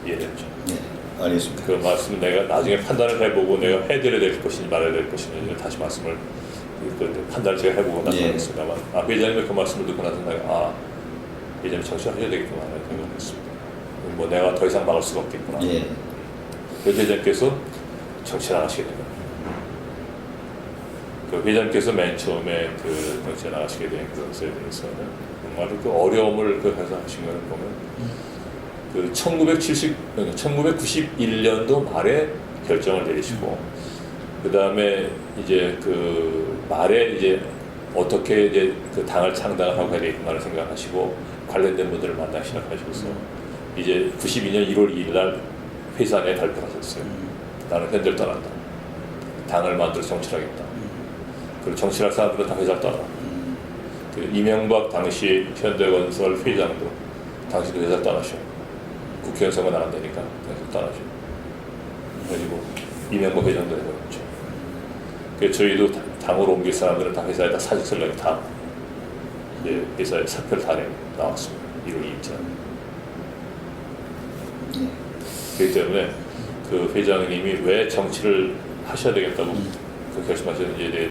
이해했죠. 네, 알겠습니다. 그 말씀은 내가 나중에 판단을 해보고 내가 해드려야 될 것인지 말아야 될 것인지 다시 말씀을 판단을 제가 해보고 나타나겠습니다만 회장님의 그 말씀을 듣고 나서 내가 회장님 정치를 하셔야 되겠구나 하는 생각을 했습니다. 내가 더 이상 막을 수가 없겠구나. 예. 그래서 회장님께서 정치를 안 하시게 됩니다. 그 회장님께서 맨 처음에 정치를 나가시게 된 것에 대해서는 정말 그 어려움을 해서 하신 것을 보면 1991년도 말에 결정을 내리시고 그 다음에 이제 말에 이제 어떻게 이제 당을 창당하고 해야 되겠구나를 생각하시고 관련된 분들을 만나기 시작하셔서 이제 92년 1월 2일 날 회사 내에 발표를 하셨어요. 나는 현대를 떠난다. 당을 만들어 정치를 하겠다. 그리고 정치할 사람들은 다 회사를 떠나. 이명박 당시 현대건설 회장도 당시도 회사를 떠나셔. 국회의원 선거 나간다니까 회사를 떠나셔. 그리고 이명박 회장도 해버렸죠. 그래서 저희도 당으로 옮길 사람들은 다 회사에다 사직서를 내고 다 이제 회사에 사표를 다 내고 나왔습니다. 1월 2일자. 그렇기 때문에 그 회장님이 왜 정치를 하셔야 되겠다고 결심하셨는지에 대해